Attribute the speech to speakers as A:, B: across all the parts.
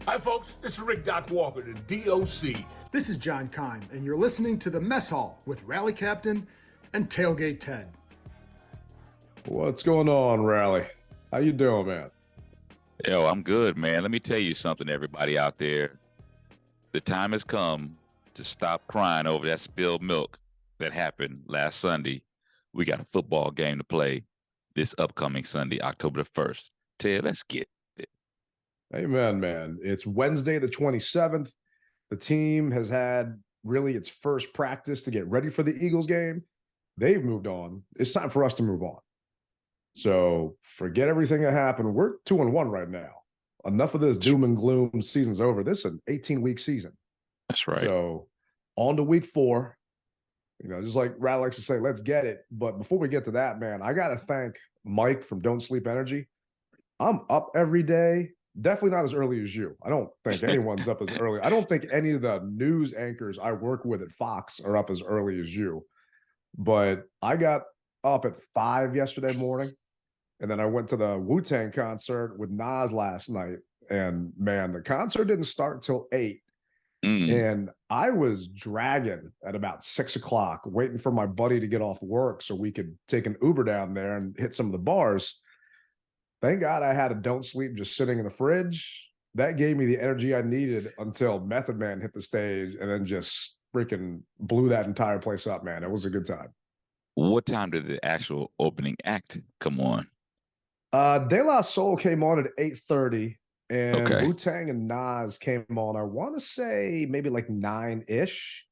A: Hi, folks. This is Rick Doc Walker, the DOC.
B: This is John Kime, and you're listening to the Mess Hall with Rally Captain and Tailgate Ted.
C: What's going on, Rally? How you doing, man?
D: Yo, I'm good, man. Let me tell you something, everybody out there. The time has come to stop crying over that spilled milk that happened last Sunday. We got a football game to play this upcoming Sunday, October the 1st. Ted, let's get it.
C: Amen, man. It's Wednesday the 27th. The team has had really its first practice to get ready for the Eagles game. They've moved on. It's time for us to move on. So forget everything that happened. We're 2-1 right now. Enough of this doom and gloom. Season's over. This is an 18-week season.
D: That's right.
C: So on to week 4. You know, just like Rat likes to say, let's get it. But before we get to that, man, I got to thank Mike from Don't Sleep Energy. I'm up every day. Definitely not as early as you. I don't think anyone's up as early. I don't think any of the news anchors I work with at Fox are up as early as you. But I got up at 5 yesterday morning, and then I went to the Wu Tang concert with Nas last night. And man, the concert didn't start till 8. And I was dragging at about 6 o'clock, waiting for my buddy to get off work so we could take an Uber down there and hit some of the bars. Thank God I had a Don't Sleep just sitting in the fridge. That gave me the energy I needed until Method Man hit the stage and then just freaking blew that entire place up, man. It was a good time.
D: What time did the actual opening act come on?
C: De La Soul came on at 8:30, and
D: Okay.
C: Wu Tang and Nas came on, I want to say maybe like 9-ish,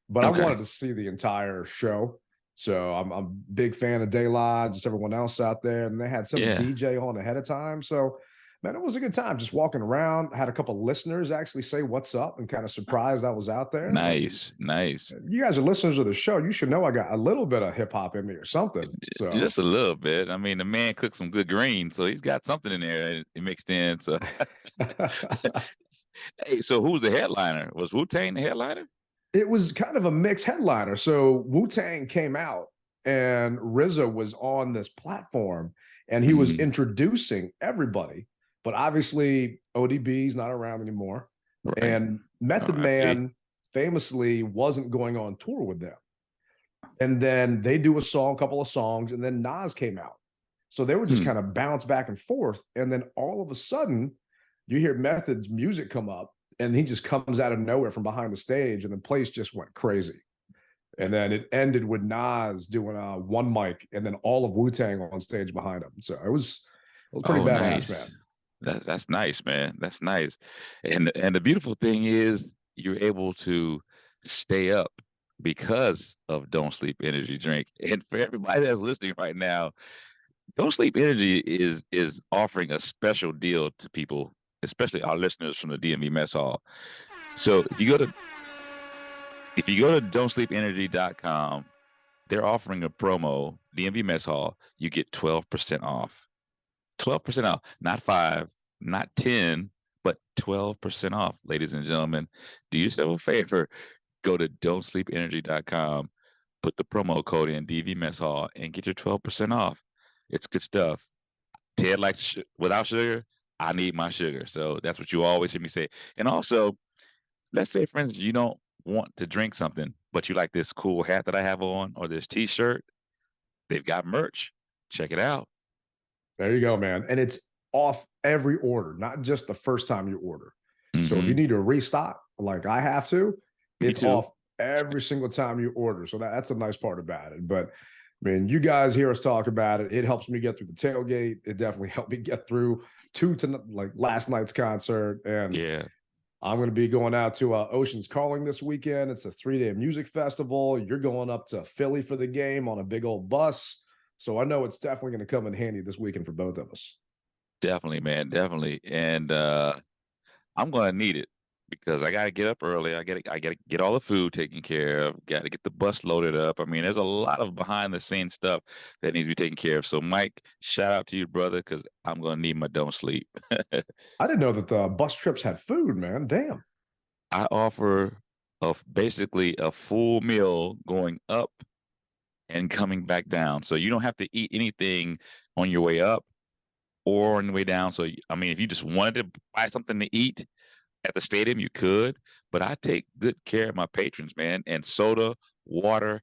C: but
D: Okay.
C: I wanted to see the entire show. So I'm a big fan of De La, just everyone else out there. And they had some DJ on ahead of time. So, man, it was a good time just walking around. I had a couple listeners actually say what's up and kind of surprised I was out there.
D: Nice.
C: You guys are listeners of the show. You should know I got a little bit of hip hop in me or something. So
D: Just a little bit. I mean, the man cooked some good greens, so he's got something in there mixed in. So, hey, so who's the headliner? Was Wu-Tang the headliner?
C: It was kind of a mixed headliner. So Wu-Tang came out and RZA was on this platform and he was introducing everybody. But obviously ODB's not around anymore.
D: Right.
C: And Method Man famously wasn't going on tour with them. And then they do a couple of songs, and then Nas came out. So they were just kind of bounce back and forth. And then all of a sudden you hear Method's music come up, and he just comes out of nowhere from behind the stage, and the place just went crazy. And then it ended with Nas doing one mic, and then all of Wu-Tang on stage behind him. So it was pretty badass, man.
D: That's nice, man. That's nice. And the beautiful thing is you're able to stay up because of Don't Sleep Energy Drink. And for everybody that's listening right now, Don't Sleep Energy is offering a special deal to people, especially our listeners from the DMV Mess Hall. So if you go to don'tsleepenergy.com, they're offering a promo, DMV Mess Hall, you get 12% off. 12% off, not 5, not 10, but 12% off, ladies and gentlemen. Do yourself a favor, go to don'tsleepenergy.com, put the promo code in DV Mess Hall, and get your 12% off. It's good stuff. Ted likes without sugar. I need my sugar. So that's what you always hear me say. And also, let's say, for instance, you don't want to drink something, but you like this cool hat that I have on or this t-shirt. They've got merch. Check it out.
C: There you go, man. And it's off every order, not just the first time you order. So if you need to restock, like I have to, it's off every single time you order. So that's a nice part about it. But I mean, you guys hear us talk about it. It helps me get through the tailgate. It definitely helped me get through like last night's concert. And I'm going to be going out to Ocean's Calling this weekend. It's a 3-day music festival. You're going up to Philly for the game on a big old bus. So I know it's definitely going to come in handy this weekend for both of us.
D: Definitely, man. Definitely. And I'm going to need it because I got to get up early. I got to get all the food taken care of. Got to get the bus loaded up. I mean, there's a lot of behind the scenes stuff that needs to be taken care of. So, Mike, shout out to you, brother, because I'm going to need my Don't Sleep.
C: I didn't know that the bus trips had food, man. Damn.
D: I offer basically a full meal going up and coming back down. So you don't have to eat anything on your way up or on the way down. So, I mean, if you just wanted to buy something to eat at the stadium, you could, but I take good care of my patrons, man. And soda, water,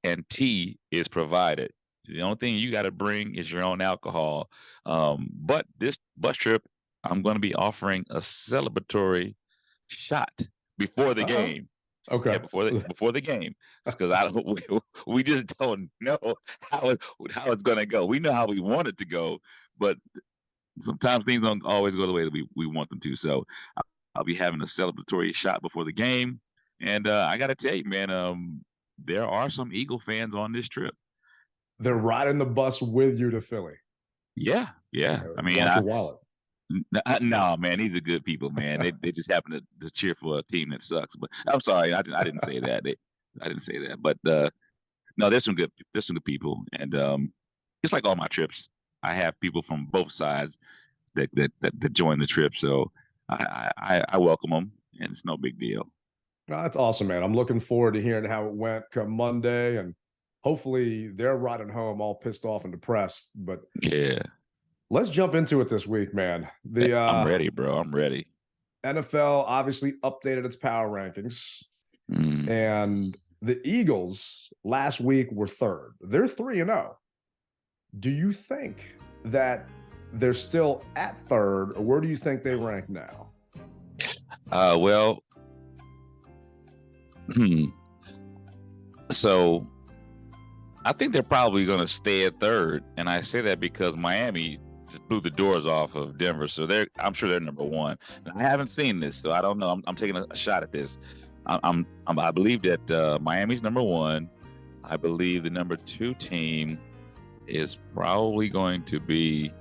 D: and tea is provided. The only thing you got to bring is your own alcohol. But this bus trip, I'm going to be offering a celebratory shot before the
C: Uh-oh.
D: game.
C: Okay.
D: Yeah, before the game, because I don't we just don't know how it's gonna go. We know how we want it to go, but sometimes things don't always go the way that we want them to. So I'll be having a celebratory shot before the game, and I got to tell you, man, there are some Eagle fans on this trip.
C: They're riding the bus with you to Philly.
D: Yeah, yeah. I mean,
C: Watch your wallet.
D: no, man, these are good people, man. They just happen to cheer for a team that sucks. But I'm sorry, I didn't say that. I didn't say that. But no, there's some good people, and it's like all my trips. I have people from both sides that join the trip, so I welcome them, and it's no big deal.
C: No, that's awesome, man. I'm looking forward to hearing how it went come Monday, and hopefully they're riding home all pissed off and depressed. But
D: Yeah,
C: let's jump into it this week, man. The
D: I'm ready, bro. I'm ready.
C: NFL obviously updated its power rankings, and the Eagles last week were third. They're 3-0. Do you think that they're still at third, or where do you think they rank now?
D: Well, so I think they're probably going to stay at third, and I say that because Miami just blew the doors off of Denver, so I'm sure they're number one. And I haven't seen this, so I don't know. I'm taking a shot at this. I believe that Miami's number one. I believe the number 2 team is probably going to be,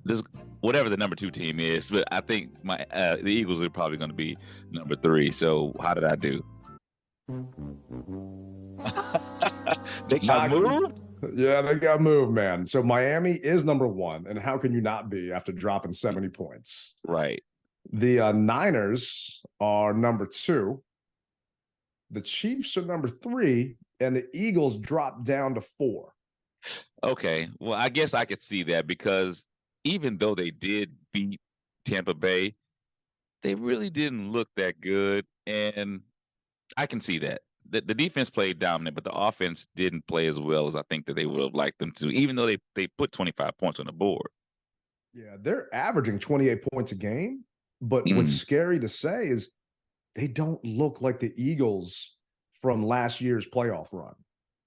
D: this whatever the number 2 team is, but I think the Eagles are probably going to be number 3. So how did I do? They got moved?
C: Yeah, they got moved, man. So Miami is number 1, and how can you not be after dropping 70 points?
D: Right.
C: The Niners are number 2. The Chiefs are number 3, and the Eagles dropped down to 4.
D: Okay, well, I guess I could see that because even though they did beat Tampa Bay, they really didn't look that good, and I can see that. The defense played dominant, but the offense didn't play as well as I think that they would have liked them to, even though they put 25 points on the board.
C: Yeah, they're averaging 28 points a game, but what's scary to say is they don't look like the Eagles from last year's playoff run,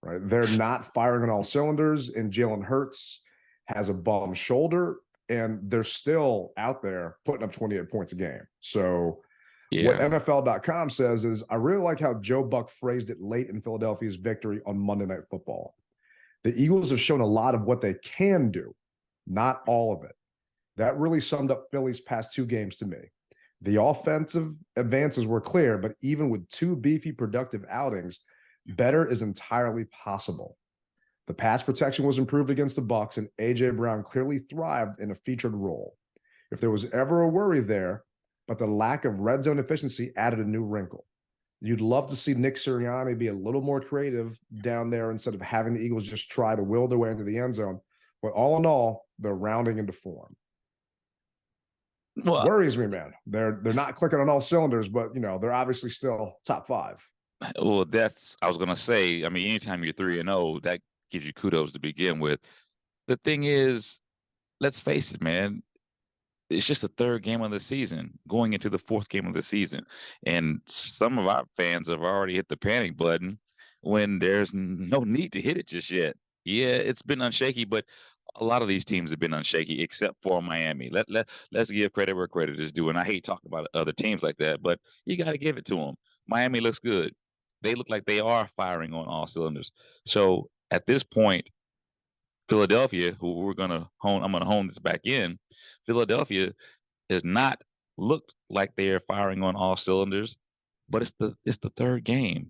C: right? They're not firing on all cylinders, and Jalen Hurts has a bum shoulder, and they're still out there putting up 28 points a game. So what NFL.com says is, I really like how Joe Buck phrased it late in Philadelphia's victory on Monday Night Football. The Eagles have shown a lot of what they can do, not all of it. That really summed up Philly's past 2 games to me. The offensive advances were clear, but even with 2 beefy, productive outings, better is entirely possible. The pass protection was improved against the Bucs, and A.J. Brown clearly thrived in a featured role. If there was ever a worry there, but the lack of red zone efficiency added a new wrinkle. You'd love to see Nick Sirianni be a little more creative down there instead of having the Eagles just try to will their way into the end zone. But all in all, they're rounding into form. Well, worries me, man. They're not clicking on all cylinders, but they're obviously still top 5.
D: Well, I was gonna say. I mean, anytime you're 3-0, that gives you kudos to begin with. The thing is, let's face it, man. It's just the 3rd game of the season, going into the 4th game of the season, and some of our fans have already hit the panic button when there's no need to hit it just yet. Yeah, it's been unshaky, but a lot of these teams have been unshaky, except for Miami. Let's give credit where credit is due, and I hate talking about other teams like that, but you got to give it to them. Miami looks good. They look like they are firing on all cylinders. So at this point, Philadelphia, who I'm going to hone this back in. Philadelphia has not looked like they are firing on all cylinders, but it's the 3rd game,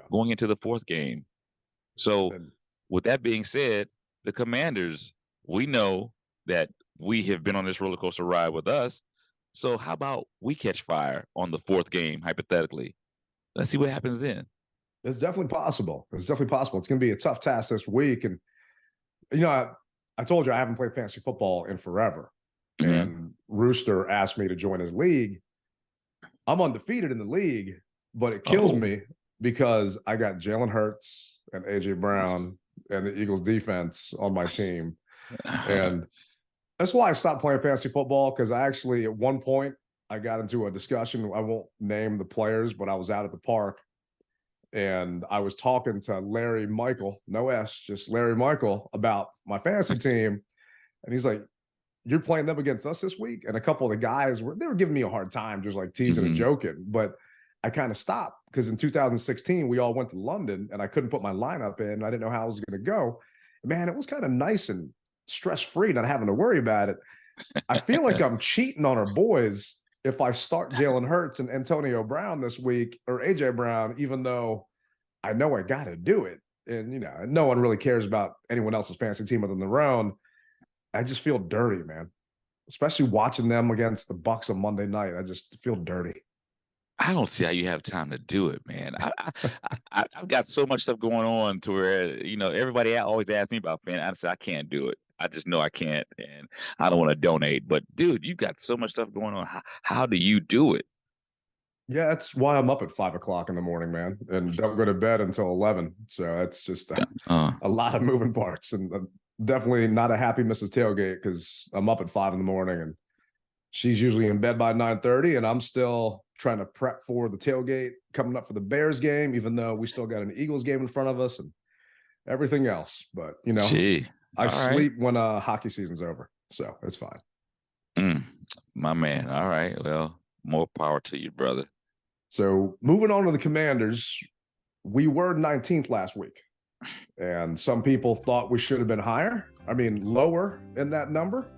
D: going into the 4th game. So with that being said, the Commanders, we know that we have been on this roller coaster ride with us. So how about we catch fire on the 4th game, hypothetically? Let's see what happens then.
C: It's definitely possible. It's definitely possible. It's going to be a tough task this week. And, I told you I haven't played fantasy football in forever. And Rooster asked me to join his league. I'm undefeated in the league, but it kills me because I got Jalen Hurts and AJ Brown and the Eagles defense on my team. And that's why I stopped playing fantasy football, because I actually, at one point, I got into a discussion. I won't name the players, but I was out at the park and I was talking to Larry Michael, no S, just Larry Michael, about my fantasy team. And he's like, "You're playing them against us this week?" And a couple of the guys were giving me a hard time, just like teasing and joking. But I kind of stopped because in 2016, we all went to London and I couldn't put my lineup in. I didn't know how I was going to go. Man, it was kind of nice and stress-free, not having to worry about it. I feel like I'm cheating on our boys if I start Jalen Hurts and Antonio Brown this week, or AJ Brown, even though I know I got to do it. And, no one really cares about anyone else's fantasy team other than their own. I just feel dirty, man, especially watching them against the Bucks on Monday night. I just feel dirty.
D: I don't see how you have time to do it, man. I've got so much stuff going on to where, everybody always asks me about fantasy. I said, I can't do it. I just know I can't, and I don't want to donate. But, dude, you've got so much stuff going on. How do you do it?
C: Yeah, that's why I'm up at 5 o'clock in the morning, man, and don't go to bed until 11. So that's just a lot of moving parts, and definitely not a happy Mrs. Tailgate, because I'm up at 5 in the morning and she's usually in bed by 9:30, and I'm still trying to prep for the tailgate coming up for the Bears game, even though we still got an Eagles game in front of us and everything else. But, I sleep when hockey season's over, so it's fine.
D: My man. All right. Well, more power to you, brother.
C: So moving on to the Commanders, we were 19th last week, and some people thought we should have been lower in that number,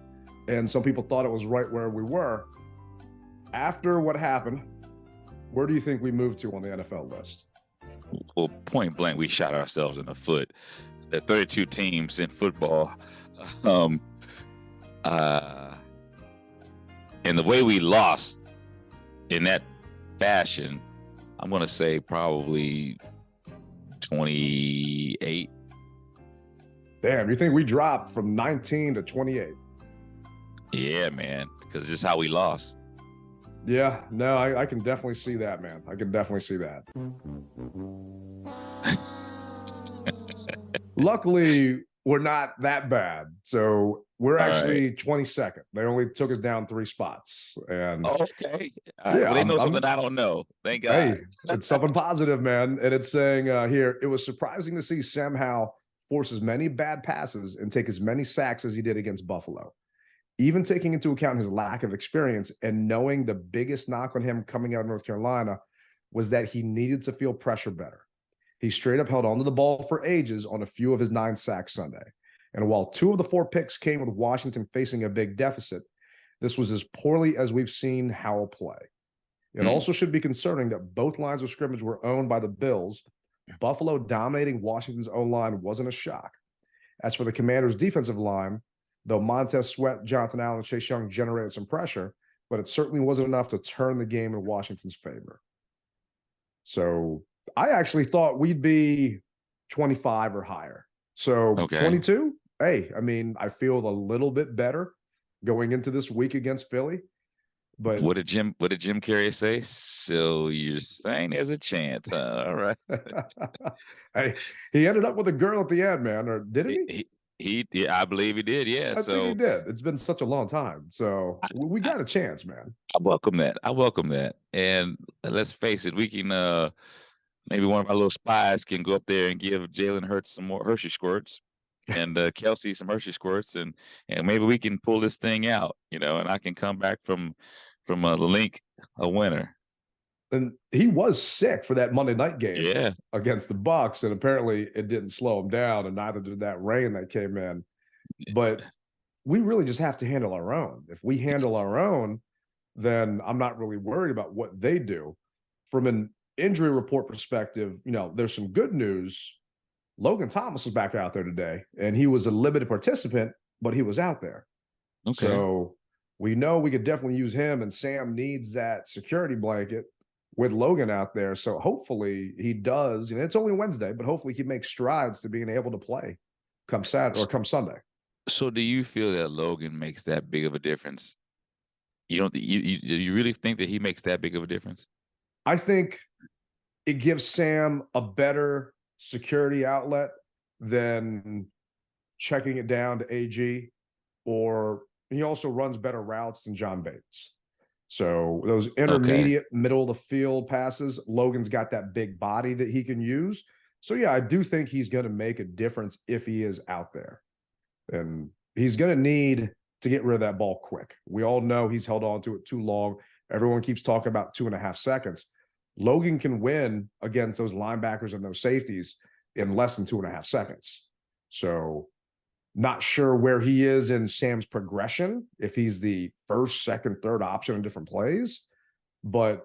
C: and some people thought it was right where we were. After what happened, where do you think we moved to on the NFL list?
D: Well, point blank, we shot ourselves in the foot. There are 32 teams in football. And the way we lost in that fashion, I'm going to say probably 28.
C: Damn, you think we dropped from 19 to 28?
D: Yeah, man, because this is how we lost.
C: Yeah, no, I can definitely see that, man. I can definitely see that. Luckily, we're not that bad. So we're actually 22nd. They only took us down 3 spots. And
D: okay. Well, they know something I don't know. Thank God.
C: Hey, it's something positive, man. And it's saying here, it was surprising to see Sam Howell force as many bad passes and take as many sacks as he did against Buffalo. Even taking into account his lack of experience and knowing the biggest knock on him coming out of North Carolina was that he needed to feel pressure better. He straight up held onto the ball for ages on a few of his 9 sacks Sunday. And while 2 of the 4 picks came with Washington facing a big deficit, this was as poorly as we've seen Howell play. It also should be concerning that both lines of scrimmage were owned by the Bills. Buffalo dominating Washington's own line wasn't a shock. As for the Commanders' defensive line, though Montez Sweat, Jonathan Allen, and Chase Young generated some pressure, but it certainly wasn't enough to turn the game in Washington's favor. So I actually thought we'd be 25 or higher. So 22, hey, I feel a little bit better going into this week against Philly. But
D: what did Jim Carrey say? So you're saying there's a chance, huh? All right.
C: Hey, he ended up with a girl at the end, man, or didn't he?
D: Yeah, I believe he did. Yeah,
C: I think he did. It's been such a long time, so we got a chance, man.
D: I welcome that. And let's face it, we can maybe one of our little spies can go up there and give Jalen Hurts some more Hershey squirts, and Kelsey some Hershey squirts, and maybe we can pull this thing out, and I can come back from the link a winner.
C: And he was sick for that Monday night game against the Bucks, and apparently it didn't slow him down, and neither did that rain that came in. But we really just have to handle our own. If we handle our own, then I'm not really worried about what they do. From an injury report perspective, there's some good news. Logan Thomas was back out there today, and he was a limited participant, but he was out there. Okay. So we know we could definitely use him, and Sam needs that security blanket with Logan out there. So hopefully he does. It's only Wednesday, but hopefully he makes strides to being able to play come Saturday or come Sunday.
D: So do you feel that Logan makes that big of a difference You don't you really think that he makes that big of a difference?
C: I think it gives Sam a better security outlet than checking it down to AG, or he also runs better routes than John Bates. So those
D: Okay.
C: intermediate middle of the field passes, Logan's got that big body that he can use. So yeah, I do think he's going to make a difference if he is out there. And he's going to need to get rid of that ball quick. We all know he's held on to it too long. Everyone keeps talking about 2.5 seconds. Logan can win against those linebackers and those safeties in less than 2.5 seconds. So not sure where he is in Sam's progression, if he's the first, second, third option in different plays, but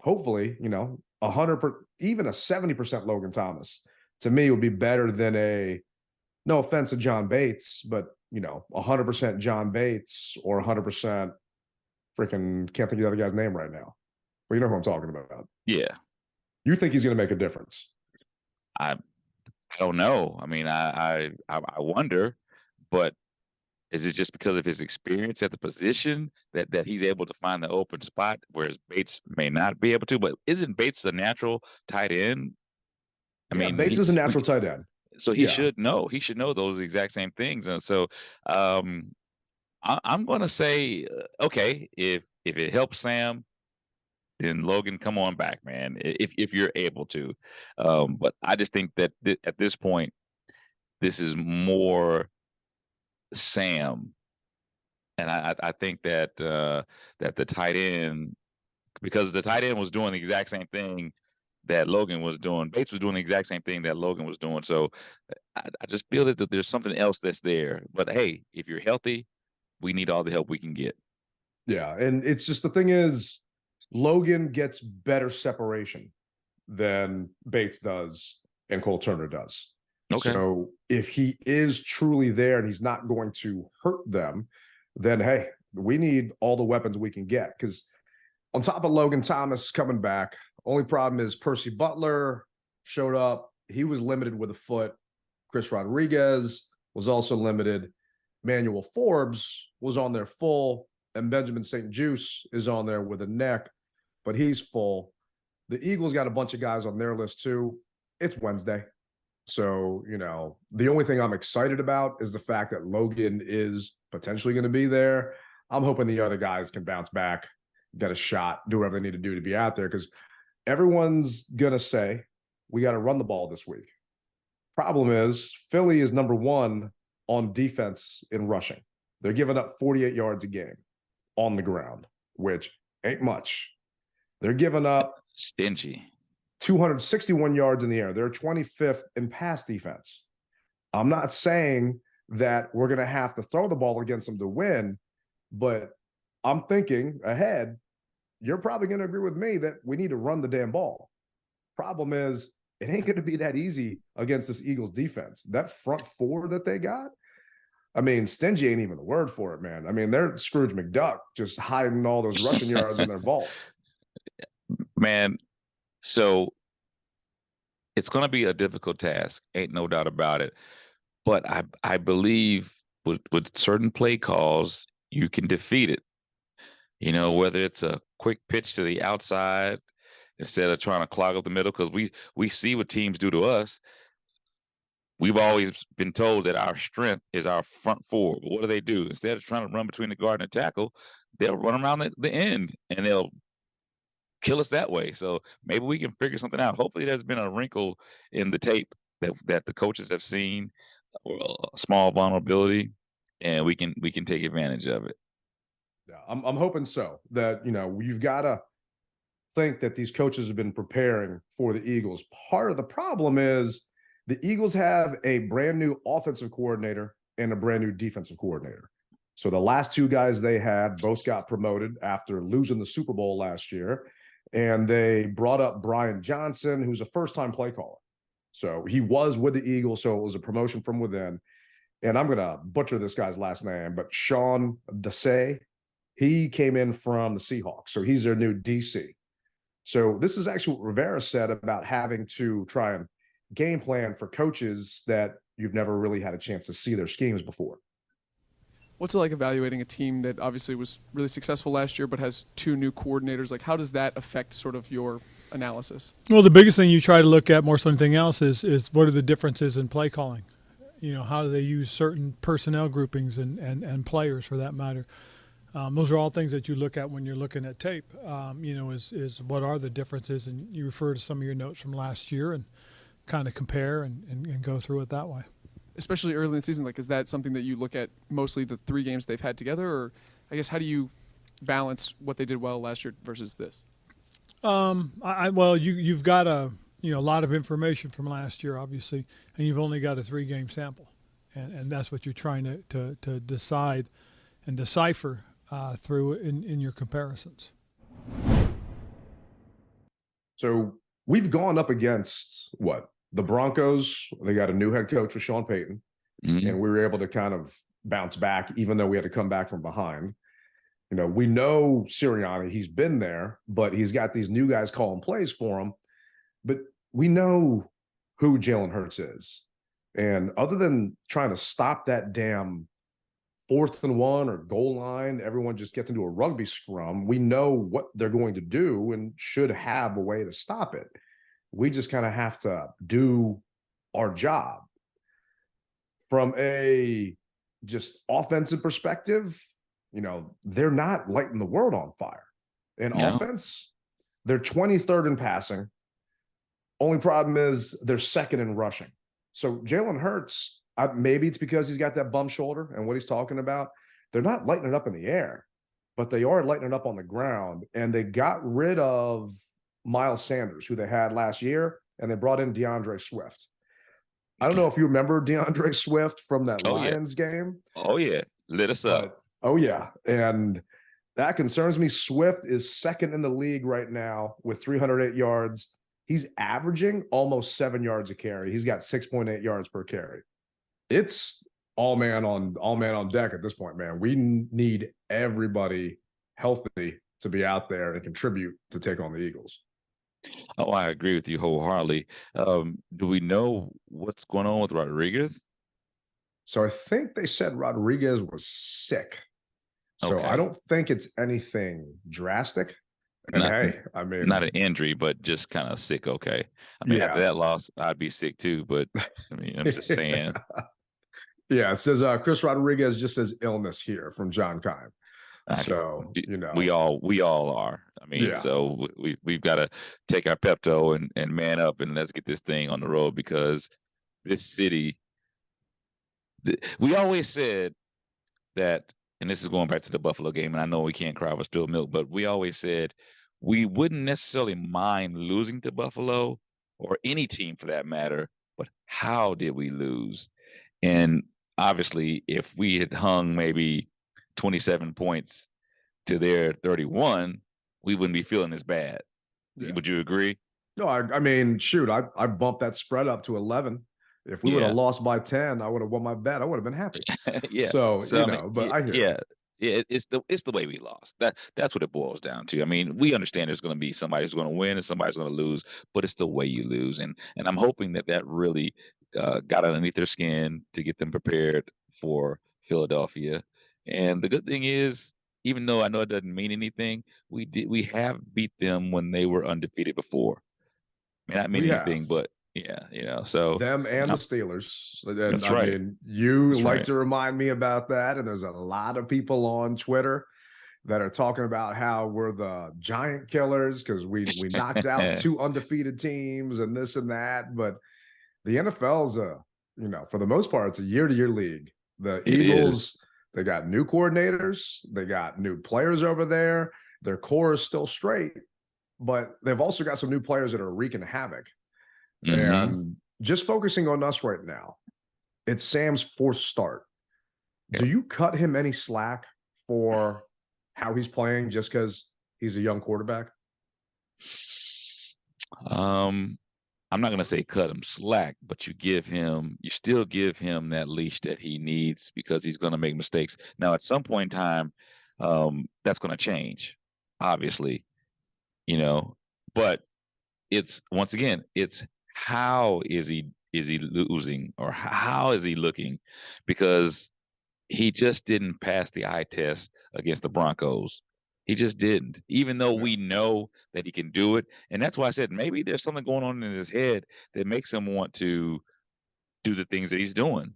C: hopefully, 100, even a 70% Logan Thomas to me would be better than no offense to John Bates, but 100% John Bates or 100% freaking can't think of the other guy's name right now. Well, you know who I'm talking about.
D: Yeah.
C: You think he's going to make a difference?
D: I don't know. I mean, I wonder, but is it just because of his experience at the position that he's able to find the open spot, whereas Bates may not be able to? But isn't Bates a natural tight end? I
C: Yeah,
D: mean,
C: Bates is a natural tight end.
D: so he
C: Yeah.
D: should know. He should know those exact same things. And so, um, I'm going to say, okay, if it helps Sam, then Logan, come on back, man. If you're able to, but I just think that at this point, this is more Sam, and I think that that the tight end, because the tight end was doing the exact same thing that Logan was doing. Bates was doing the exact same thing that Logan was doing. So I just feel that there's something else that's there. But hey, if you're healthy, we need all the help we can get.
C: Yeah, and it's just the thing is, Logan gets better separation than Bates does and Cole Turner does.
D: Okay.
C: So if he is truly there and he's not going to hurt them, then hey, we need all the weapons we can get. Because on top of Logan Thomas coming back, only problem is Percy Butler showed up. He was limited with a foot. Chris Rodriguez was also limited. Manuel Forbes was on there full, and Benjamin St. Juice is on there with a neck, but he's full. The Eagles got a bunch of guys on their list too. It's Wednesday. So, the only thing I'm excited about is the fact that Logan is potentially going to be there. I'm hoping the other guys can bounce back, get a shot, do whatever they need to do to be out there, because everyone's going to say, we got to run the ball this week. Problem is, Philly is number one on defense in rushing. They're giving up 48 yards a game on the ground, which ain't much. They're giving up
D: Stingy.
C: 261 yards in the air. They're 25th in pass defense. I'm not saying that we're going to have to throw the ball against them to win, but I'm thinking ahead, you're probably going to agree with me that we need to run the damn ball. Problem is, it ain't going to be that easy against this Eagles defense. That front four that they got, I mean, stingy ain't even the word for it, man. I mean, they're Scrooge McDuck just hiding all those rushing yards in their vault.
D: Man, so it's going to be a difficult task, ain't no doubt about it. But I believe with certain play calls, you can defeat it. Whether it's a quick pitch to the outside instead of trying to clog up the middle, because we see what teams do to us. We've always been told that our strength is our front four. But what do they do? Instead of trying to run between the guard and the tackle, they'll run around the end and they'll kill us that way. So maybe we can figure something out. Hopefully, there's been a wrinkle in the tape that the coaches have seen, or a small vulnerability, and we can take advantage of it.
C: Yeah, I'm hoping so. That you've got to think that these coaches have been preparing for the Eagles. Part of the problem is the Eagles have a brand new offensive coordinator and a brand new defensive coordinator. So the last two guys they had both got promoted after losing the Super Bowl last year. And they brought up Brian Johnson, who's a first-time play caller. So he was with the Eagles, so it was a promotion from within. And I'm going to butcher this guy's last name, but Sean Desai, he came in from the Seahawks. So he's their new DC. So this is actually what Rivera said about having to try and game plan for coaches that you've never really had a chance to see their schemes before.
E: What's it like evaluating a team that obviously was really successful last year but has 2 new coordinators? Like, how does that affect sort of your analysis?
F: Well, the biggest thing you try to look at more than anything else is what are the differences in play calling? How do they use certain personnel groupings and players for that matter? Those are all things that you look at when you're looking at tape. Is what are the differences? And you refer to some of your notes from last year and kind of compare and go through it that way.
E: Especially early in the season, like, is that something that you look at mostly the 3 games they've had together? Or I guess how do you balance what they did well last year versus this?
F: You've got a lot of information from last year, obviously, and you've only got a 3-game sample, and that's what you're trying to decide and decipher through in your comparisons.
C: So we've gone up against the Broncos. They got a new head coach with Sean Payton, and we were able to kind of bounce back, even though we had to come back from behind. We know Sirianni, he's been there, but he's got these new guys calling plays for him. But we know who Jalen Hurts is. And other than trying to stop that damn 4th and 1 or goal line, everyone just gets into a rugby scrum. We know what they're going to do and should have a way to stop it. We just kind of have to do our job. From a just offensive perspective, they're not lighting the world on fire. In offense, they're 23rd in passing. Only problem is they're 2nd in rushing. So Jalen Hurts, maybe it's because he's got that bum shoulder and what he's talking about. They're not lighting it up in the air, but they are lighting it up on the ground. And they got rid of Miles Sanders, who they had last year, and they brought in DeAndre Swift. I don't know if you remember DeAndre Swift from that Lions game.
D: Oh, yeah. Lit us up.
C: Oh, yeah. And that concerns me. Swift is 2nd in the league right now with 308 yards. He's averaging almost 7 yards a carry. He's got 6.8 yards per carry. It's all man on deck at this point, man. We need everybody healthy to be out there and contribute to take on the Eagles.
D: Oh, I agree with you wholeheartedly. Do we know what's going on with Rodriguez?
C: So I think they said Rodriguez was sick. So
D: Okay.
C: I don't think it's anything drastic. And
D: not an injury, but just kind of sick. Okay. After that loss, I'd be sick too. But I'm just saying.
C: Yeah, it says Chris Rodriguez just says illness here from John Kime. So
D: we all are. So we've got to take our Pepto and man up and let's get this thing on the road, because this city. We always said that, and this is going back to the Buffalo game, and I know we can't cry over spilled milk, but we always said we wouldn't necessarily mind losing to Buffalo or any team for that matter, but how did we lose? And obviously, if we had hung maybe 27 points to their 31, we wouldn't be feeling as bad. Yeah. Would you agree?
C: No, I bumped that spread up to 11. If we would have lost by 10, I would have won my bet. I would have been happy. So but I hear.
D: Yeah, it's the way we lost. That's what it boils down to. We understand there's going to be somebody who's going to win and somebody's going to lose, but it's the way you lose. And I'm hoping that really got underneath their skin to get them prepared for Philadelphia. And the good thing is, even though I know it doesn't mean anything, we have beat them when they were undefeated before. Not mean anything, but so
C: them and the Steelers. And
D: that's right.
C: You like to remind me about that. And there's a lot of people on Twitter that are talking about how we're the giant killers because we knocked out 2 undefeated teams and this and that. But the NFL's for the most part, it's a year-to-year league. The Eagles, they got new coordinators, they got new players over there. Their core is still straight, but they've also got some new players that are wreaking havoc. Mm-hmm. And just focusing on us right now, it's Sam's 4th start. Yep. Do you cut him any slack for how he's playing just because he's a young quarterback?
D: I'm not going to say cut him slack, but you still give him that leash that he needs because he's going to make mistakes. Now, at some point in time, that's going to change, obviously, but it's how is he losing or how is he looking? Because he just didn't pass the eye test against the Broncos. He just didn't, even though we know that he can do it. And that's why I said maybe there's something going on in his head that makes him want to do the things that he's doing.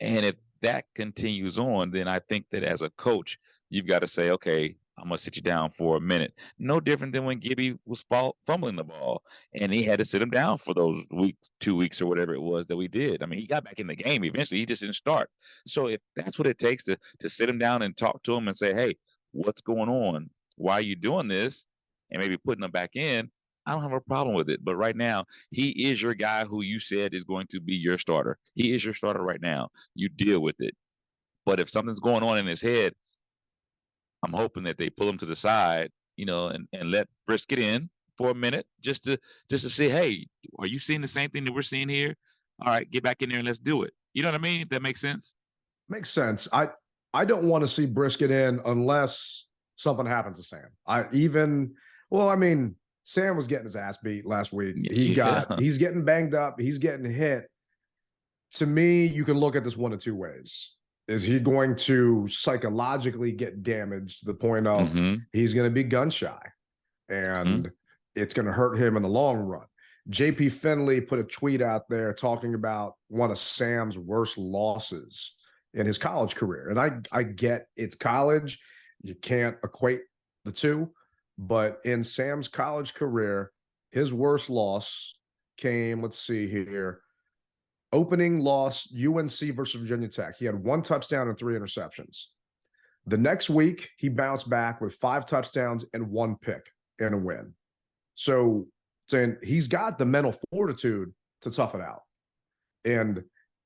D: And if that continues on, then I think that as a coach, you've got to say, okay, I'm gonna sit you down for a minute. No different than when Gibby was fumbling the ball, and he had to sit him down for those weeks, 2 weeks or whatever it was that we did. I mean, he got back in the game eventually. He just didn't start. So if that's what it takes to sit him down and talk to him and say, hey, what's going on? Why are you doing this? And maybe putting him back in. I don't have a problem with it. But right now, he is your guy who you said is going to be your starter. He is your starter right now. You deal with it. But if something's going on in his head, I'm hoping that they pull him to the side, and let Brisket in for a minute just to say, hey, are you seeing the same thing that we're seeing here? All right, get back in there and let's do it. You know what I mean? If that makes sense.
C: Makes sense. I don't want to see Brisket in unless something happens to Sam. Sam was getting his ass beat last week. He's getting banged up. He's getting hit. To me, you can look at this one of two ways. Is he going to psychologically get damaged to the point of he's going to be gun shy and it's going to hurt him in the long run? JP Finley put a tweet out there talking about one of Sam's worst losses in his college career. And I get it's college. You can't equate the two. But in Sam's college career, his worst loss came, let's see here, opening loss, UNC versus Virginia Tech. He had 1 touchdown and 3 interceptions. The next week, he bounced back with 5 touchdowns and 1 pick and a win. So saying he's got the mental fortitude to tough it out. And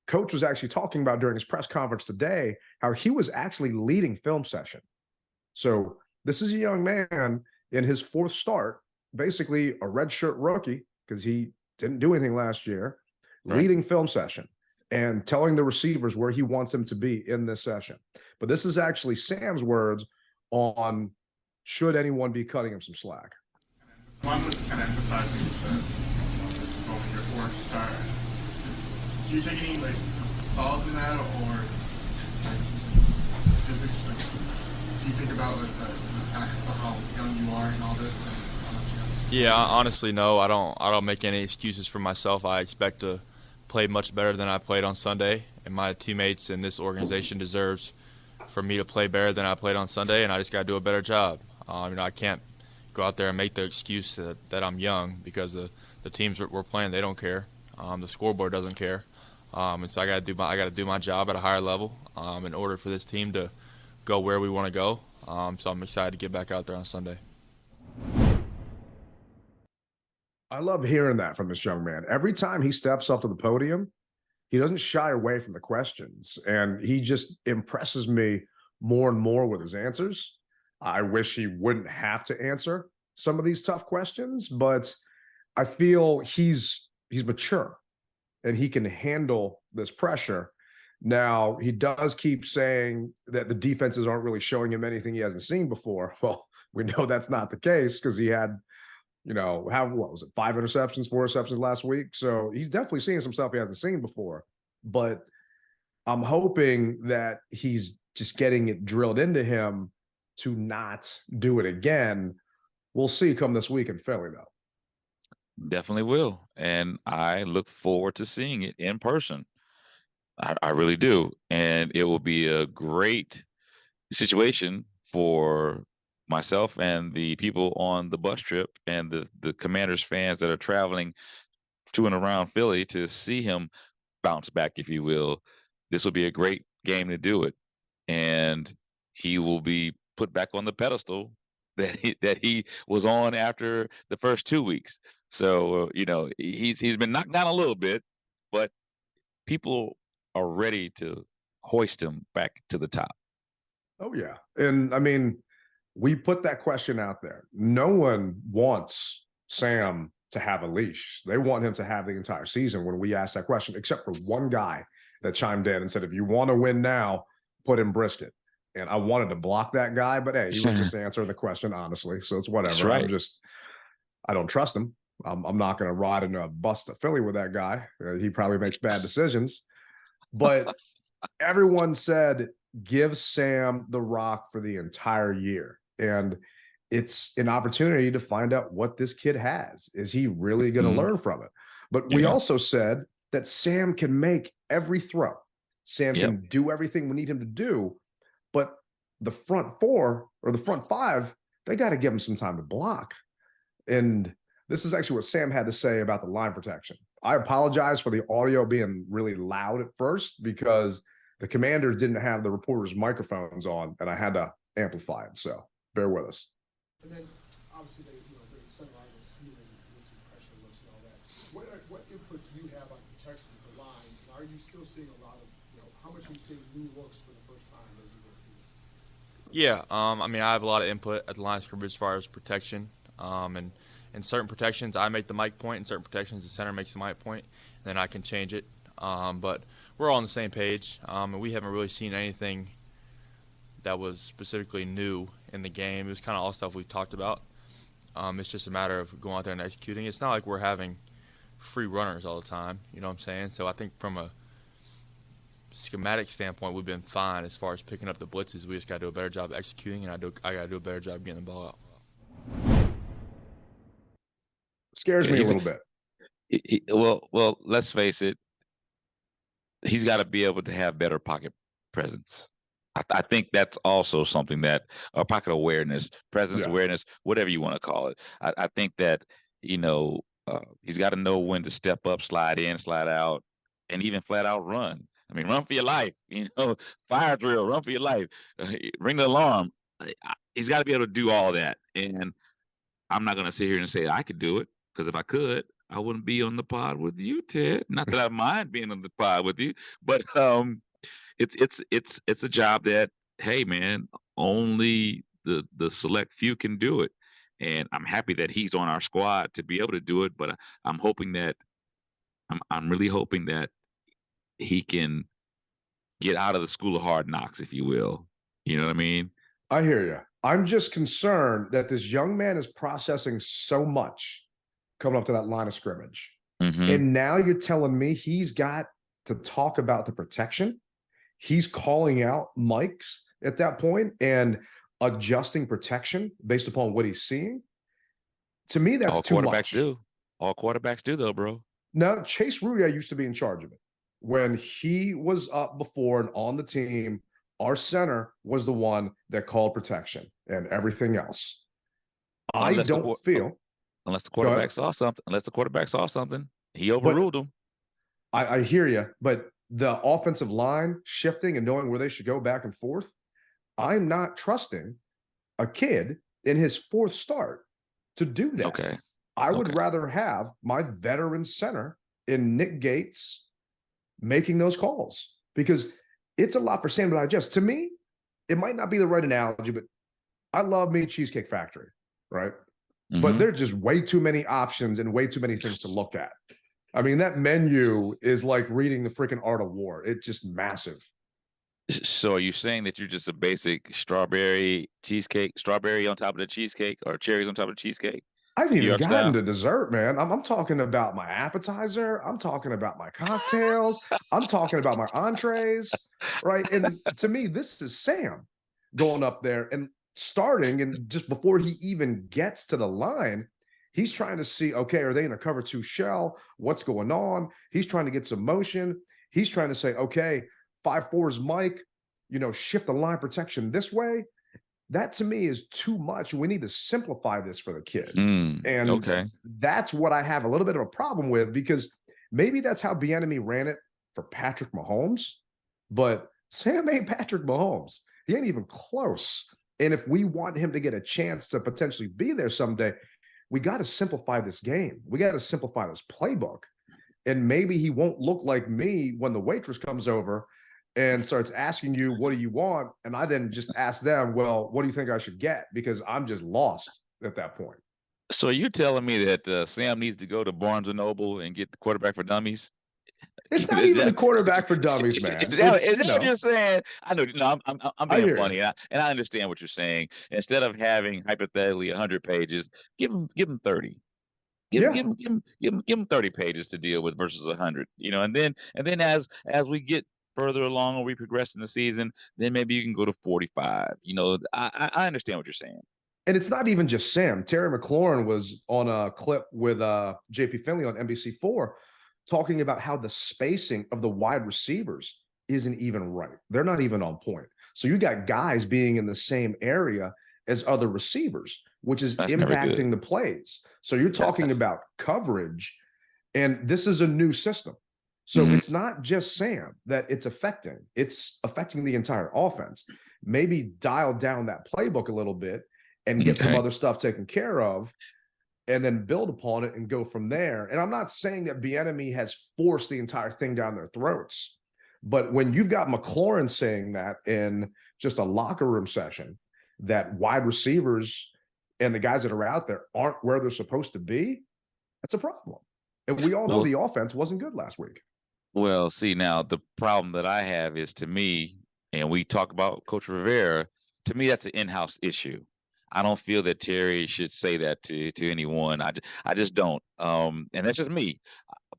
C: Coach was actually talking about during his press conference today how he was actually leading film session. So this is a young man in his 4th start, basically a redshirt rookie because he didn't do anything last year. Leading film session and telling the receivers where he wants them to be in this session. But this is actually Sam's words on should anyone be cutting him some slack.
G: One was kind of emphasizing that this was only your 4th start. Do you take any solace in that, or do you think about kind of how young you are and all this? And how much you understand?
H: Yeah, honestly, no. I don't make any excuses for myself. I expect to play much better than I played on Sunday, and my teammates and this organization deserves for me to play better than I played on Sunday, and I just got to do a better job. I can't go out there and make the excuse that I'm young because the teams that we're playing, they don't care. The scoreboard doesn't care, and so I got to do my job at a higher level in order for this team to go where we want to go. So I'm excited to get back out there on Sunday.
C: I love hearing that from this young man. Every time he steps up to the podium, he doesn't shy away from the questions, and he just impresses me more and more with his answers. I wish he wouldn't have to answer some of these tough questions, but I feel he's mature and he can handle this pressure. Now, he does keep saying that the defenses aren't really showing him anything he hasn't seen before. Well, we know that's not the case because he had what was it, 5 interceptions, 4 receptions last week. So he's definitely seeing some stuff he hasn't seen before. But I'm hoping that he's just getting it drilled into him to not do it again. We'll see come this week in Philly, though.
D: Definitely will. And I look forward to seeing it in person. I really do. And it will be a great situation for myself and the people on the bus trip and the Commanders fans that are traveling to and around Philly to see him bounce back, if you will. This will be a great game to do it. And he will be put back on the pedestal that he was on after the first 2 weeks. So, he's been knocked down a little bit, but people are ready to hoist him back to the top.
C: Oh, yeah. And, we put that question out there. No one wants Sam to have a leash. They want him to have the entire season when we asked that question, except for one guy that chimed in and said, if you want to win now, put in Brisket. And I wanted to block that guy, but hey, he was just answering the question honestly. So it's whatever.
D: That's right.
C: I don't trust him. I'm not going to ride in a bus to Philly with that guy. He probably makes bad decisions. But everyone said give Sam the rock for the entire year. And it's an opportunity to find out what this kid has. Is he really going to learn from it? But we also said that Sam can make every throw. Sam can do everything we need him to do. But the front four or the front five, they got to give him some time to block. And this is actually what Sam had to say about the line protection. I apologize for the audio being really loud at first because the Commanders didn't have the reporters' microphones on, and I had to amplify it. So bear with us.
B: And then, obviously, the center line was sealing with some pressure looks and all that. What input do you have on protection of the line? And are you still seeing a lot of, how much are you seeing new looks for the first time as you go through this?
H: Yeah, I mean, I have a lot of input at the line of scrimmage as far as protection. And in certain protections, I make the mic point. In certain protections, the center makes the mic point. And then I can change it. But we're all on the same page. And we haven't really seen anything that was specifically new in the game. It was kind of all stuff we talked about. It's just a matter of going out there and executing. It's not like we're having free runners all the time. You know what I'm saying? So I think from a schematic standpoint, we've been fine as far as picking up the blitzes. We just got to do a better job executing, and I got to do a better job getting the ball out.
C: Scares me a little bit.
D: Well, let's face it. He's got to be able to have better pocket presence. I think that's also something that pocket awareness, presence awareness, whatever you want to call it. I think that, he's got to know when to step up, slide in, slide out, and even flat out run. I mean, run for your life, fire drill, run for your life, ring the alarm. He's got to be able to do all that. And I'm not going to sit here and say I could do it, because if I could, I wouldn't be on the pod with you, Ted. Not that I mind being on the pod with you, but it's a job that, hey man, only the select few can do it. And I'm happy that he's on our squad to be able to do it, but I'm really hoping that he can get out of the school of hard knocks, if you will. You know what I mean?
C: I hear you. I'm just concerned that this young man is processing so much coming up to that line of scrimmage. And now you're telling me he's got to talk about the protection. He's calling out mics at that point and adjusting protection based upon what he's seeing. To me, that's
D: all
C: too
D: quarterbacks
C: much.
D: do. All quarterbacks do, though, bro.
C: Now, Chase Ruya used to be in charge of it. When he was up before and on the team, our center was the one that called protection and everything else.
D: Unless the quarterback saw something, he overruled him.
C: I hear you, but the offensive line shifting and knowing where they should go back and forth, I'm not trusting a kid in his fourth start to do that.
D: Okay.
C: I would rather have my veteran center in Nick Gates making those calls, because it's a lot for Sam to digest. To me, it might not be the right analogy, but I love me Cheesecake Factory, right? But there's just way too many options and way too many things to look at. I mean, that menu is like reading the freaking Art of War. It's just massive.
D: So are you saying that you're just a basic strawberry cheesecake, strawberry on top of the cheesecake, or cherries on top of the cheesecake?
C: I haven't even gotten to dessert, man. I'm talking about my appetizer. I'm talking about my cocktails. I'm talking about my entrees, right? And to me, this is Sam going up there and starting, and just before he even gets to the line, he's trying to see, okay, are they in a cover two shell? What's going on? He's trying to get some motion. He's trying to say, okay, 5-4 is Mike, shift the line protection this way. That to me is too much. We need to simplify this for the kid. And that's what I have a little bit of a problem with, because maybe that's how Bieniemy ran it for Patrick Mahomes, but Sam ain't Patrick Mahomes. He ain't even close. And if we want him to get a chance to potentially be there someday, we got to simplify this game. We got to simplify this playbook. And maybe he won't look like me when the waitress comes over and starts asking you, what do you want? And I then just ask them, well, what do you think I should get? Because I'm just lost at that point.
D: So you're telling me that Sam needs to go to Barnes & Noble and get the quarterback for dummies?
C: It's not even the quarterback for dummies, man.
D: Is that what you're saying? I know. No, I'm being funny, and I understand what you're saying. Instead of having hypothetically 100 pages, give him 30. Give him 30 pages to deal with versus 100. And then as we get further along or we progress in the season, then maybe you can go to 45. I understand what you're saying.
C: And it's not even just Sam. Terry McLaurin was on a clip with JP Finley on NBC4 talking about how the spacing of the wide receivers isn't even right. They're not even on point. So you got guys being in the same area as other receivers, which is impacting the plays. So you're talking about coverage, and this is a new system. So it's not just Sam that it's affecting. It's affecting the entire offense. Maybe dial down that playbook a little bit and get some other stuff taken care of, and then build upon it and go from there. And I'm not saying that Bieniemy has forced the entire thing down their throats, but when you've got McLaurin saying that in just a locker room session, that wide receivers and the guys that are out there aren't where they're supposed to be, that's a problem. And we all know the offense wasn't good last week.
D: Well, see, now the problem that I have is, to me, and we talk about Coach Rivera, to me, that's an in-house issue. I don't feel that Terry should say that to anyone. I just don't. And that's just me.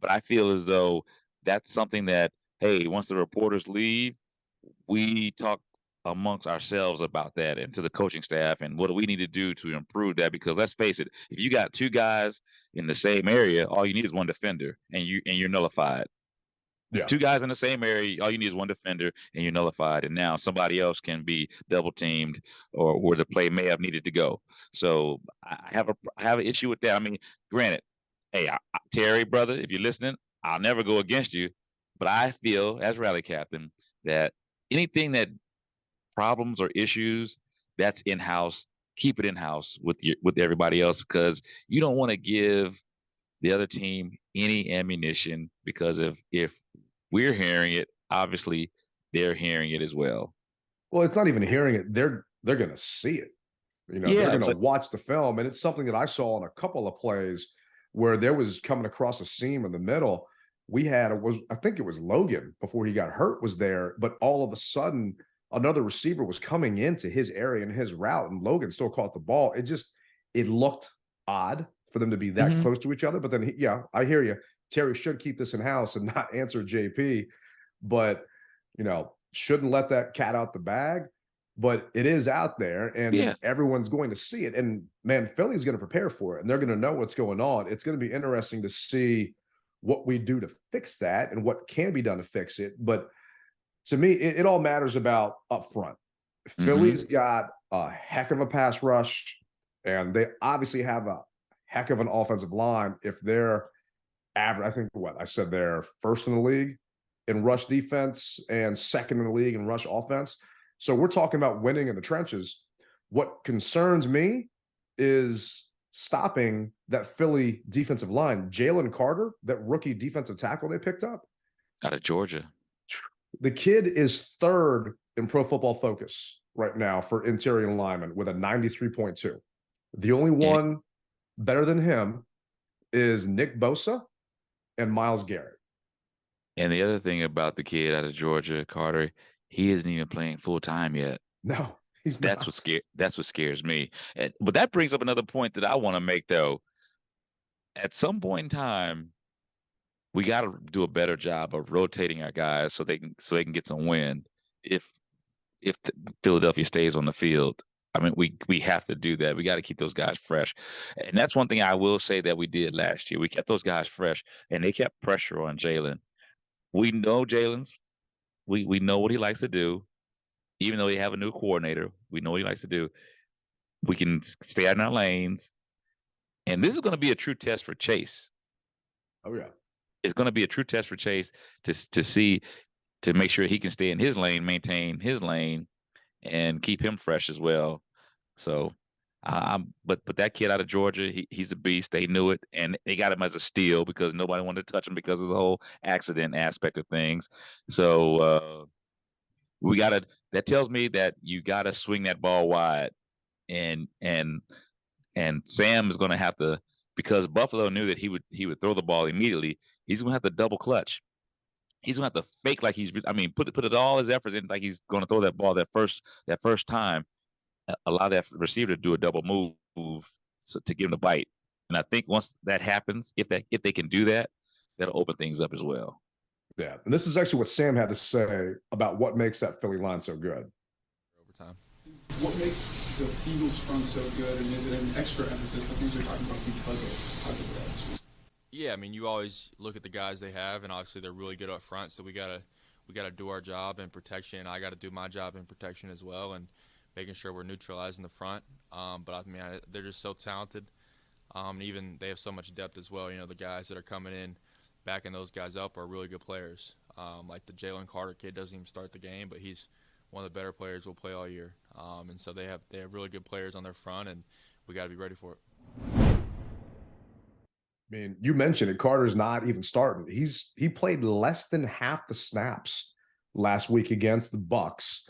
D: But I feel as though that's something that, hey, once the reporters leave, we talk amongst ourselves about that, and to the coaching staff, and what do we need to do to improve that? Because let's face it, if you got two guys in the same area, all you need is one defender, and you're nullified.
C: Yeah.
D: Two guys in the same area, all you need is one defender, and you're nullified. And now somebody else can be double teamed, or where the play may have needed to go. So I have an issue with that. I mean, granted, hey, Terry, brother, if you're listening, I'll never go against you, but I feel as rally captain that anything that problems or issues, that's in house. Keep it in house with everybody else, because you don't want to give the other team any ammunition, because if we're hearing it, obviously they're hearing it as well.
C: Well, it's not even hearing it. They're going to see it. They're going to watch the film. And it's something that I saw on a couple of plays where there was coming across a seam in the middle. I think it was Logan before he got hurt was there, but all of a sudden another receiver was coming into his area and his route, and Logan still caught the ball. It looked odd for them to be that close to each other. But then, I hear you. Terry should keep this in house and not answer JP, but shouldn't let that cat out the bag. But it is out there, and everyone's going to see it. And man, Philly's going to prepare for it, and they're going to know what's going on. It's going to be interesting to see what we do to fix that and what can be done to fix it. But to me, it all matters about up front. Philly's got a heck of a pass rush, and they obviously have a heck of an offensive line. If they're average, I think I said they're first in the league in rush defense and second in the league in rush offense. So we're talking about winning in the trenches. What concerns me is stopping that Philly defensive line. Jalen Carter, that rookie defensive tackle they picked up
D: out of Georgia.
C: The kid is third in Pro Football Focus right now for interior lineman with a 93.2. The only one better than him is Nick Bosa and Myles Garrett.
D: And the other thing about the kid out of Georgia, Carter, he isn't even playing full time yet.
C: No, he's not.
D: That's what scares me. But that brings up another point that I want to make, though. At some point in time, we got to do a better job of rotating our guys so they can get some win. If Philadelphia stays on the field, I mean, we have to do that. We got to keep those guys fresh, and that's one thing I will say that we did last year. We kept those guys fresh, and they kept pressure on Jalen. We know Jalen's. We know what he likes to do, even though we have a new coordinator. We know what he likes to do. We can stay out in our lanes, and this is going to be a true test for Chase.
C: Oh yeah.
D: It's going to be a true test for Chase to make sure he can stay in his lane, maintain his lane, and keep him fresh as well. So, but that kid out of Georgia, he's a beast. They knew it, and they got him as a steal because nobody wanted to touch him because of the whole accident aspect of things. So that tells me that you gotta swing that ball wide, and Sam is going to have to, because Buffalo knew that he would throw the ball immediately. He's going to have to double clutch. He's going to have to fake like put it all his efforts in like he's going to throw that ball that first time. Allow that receiver to do a double move to give him the bite. And I think once that happens, if they can do that, that'll open things up as well.
C: Yeah. And this is actually what Sam had to say about what makes that Philly line so good.
H: Overtime.
I: What makes the Eagles front so good, and is it an extra emphasis, the things you're talking about, because of how good they are this week?
H: Yeah, I mean, you always look at the guys they have, and obviously they're really good up front. So we gotta do our job in protection. I got to do my job in protection as well, and making sure we're neutralizing the front. But I mean, they're just so talented. Even they have so much depth as well. You know, the guys that are coming in, backing those guys up are really good players. Like the Jalen Carter kid doesn't even start the game, but he's one of the better players we'll play all year. And so they have really good players on their front, and we got to be ready for it.
C: I mean, you mentioned it. Carter's not even starting. He played less than half the snaps last week against the Bucks.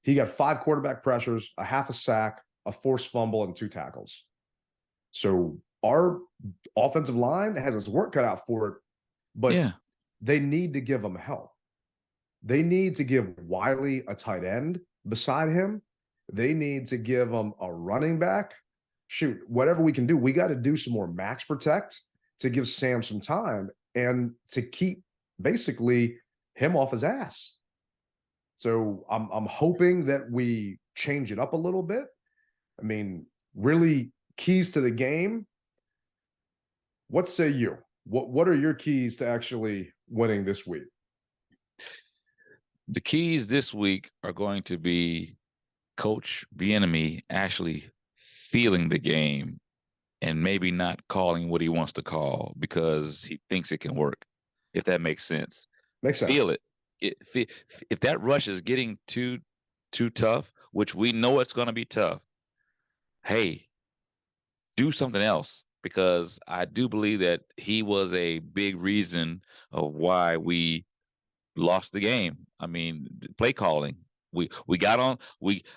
C: He got 5 quarterback pressures, a half a sack, a forced fumble, and 2 tackles. So our offensive line has its work cut out for it, but they need to give him help. They need to give Wiley a tight end beside him. They need to give him a running back. Shoot, whatever we can do, we got to do some more max protect to give Sam some time and to keep basically him off his ass. So I'm hoping that we change it up a little bit. I mean, really keys to the game. What say you? What are your keys to actually winning this week?
D: The keys this week are going to be Coach Bieniemy actually feeling the game and maybe not calling what he wants to call because he thinks it can work, if that makes sense.
C: Makes sense.
D: Feel it. If that rush is getting too tough, which we know it's going to be tough, hey, do something else, because I do believe that he was a big reason of why we lost the game. I mean, play calling. We got on.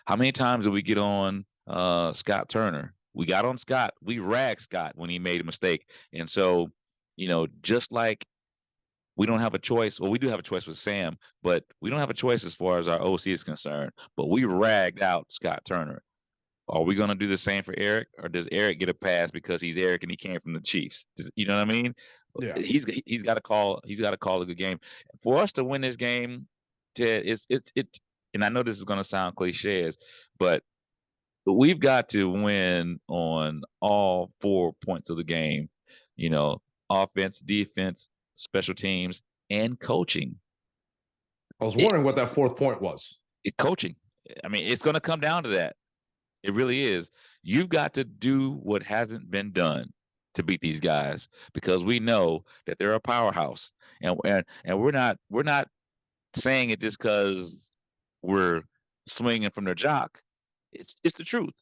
D: How many times did we get on Scott Turner? We got on Scott. We ragged Scott when he made a mistake. And so, you know, just like we don't have a choice. Well, we do have a choice with Sam, but we don't have a choice as far as our OC is concerned. But we ragged out Scott Turner. Are we going to do the same for Eric, or does Eric get a pass because he's Eric and he came from the Chiefs? You know what I mean?
C: Yeah.
D: He's got to call. He's got to call a good game for us to win this game. Ted, it. And I know this is going to sound cliches, but we've got to win on all 4 points of the game. You know, offense, defense, special teams, and coaching.
C: I was wondering what that 4th point was.
D: Coaching. I mean, it's going to come down to that. It really is. You've got to do what hasn't been done to beat these guys, because we know that they're a powerhouse, and we're not saying it just because we're swinging from their jock. It's the truth,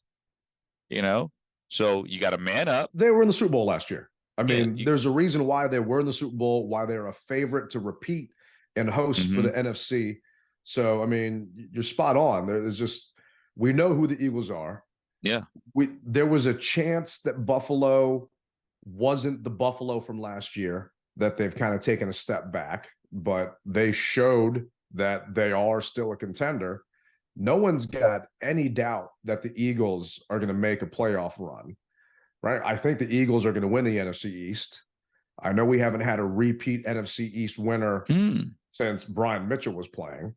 D: you know. So you got to man up.
C: They were in the Super Bowl last year. I mean, there's a reason why they were in the Super Bowl, why they're a favorite to repeat and host for the NFC. So, I mean, you're spot on. There's just, we know who the Eagles are.
D: Yeah.
C: There was a chance that Buffalo wasn't the Buffalo from last year, that they've kind of taken a step back, but they showed that they are still a contender. No one's got any doubt that the Eagles are going to make a playoff run, right? I think the Eagles are going to win the NFC East. I know we haven't had a repeat NFC East winner since Brian Mitchell was playing.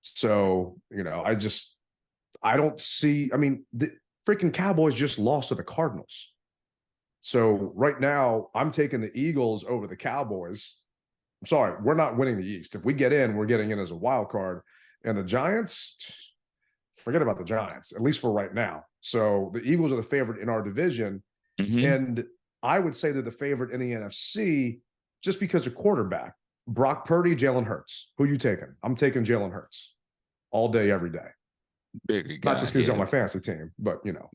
C: So, you know, I don't see, I mean, the freaking Cowboys just lost to the Cardinals. So right now I'm taking the Eagles over the Cowboys. I'm sorry, we're not winning the East. If we get in, we're getting in as a wild card. And the Giants, forget about the Giants, at least for right now. So the Eagles are the favorite in our division. And I would say they're the favorite in the NFC just because of quarterback. Brock Purdy, Jalen Hurts. Who you taking? I'm taking Jalen Hurts all day, every day.
D: Big guy,
C: not just because he's on my fantasy team, but you know.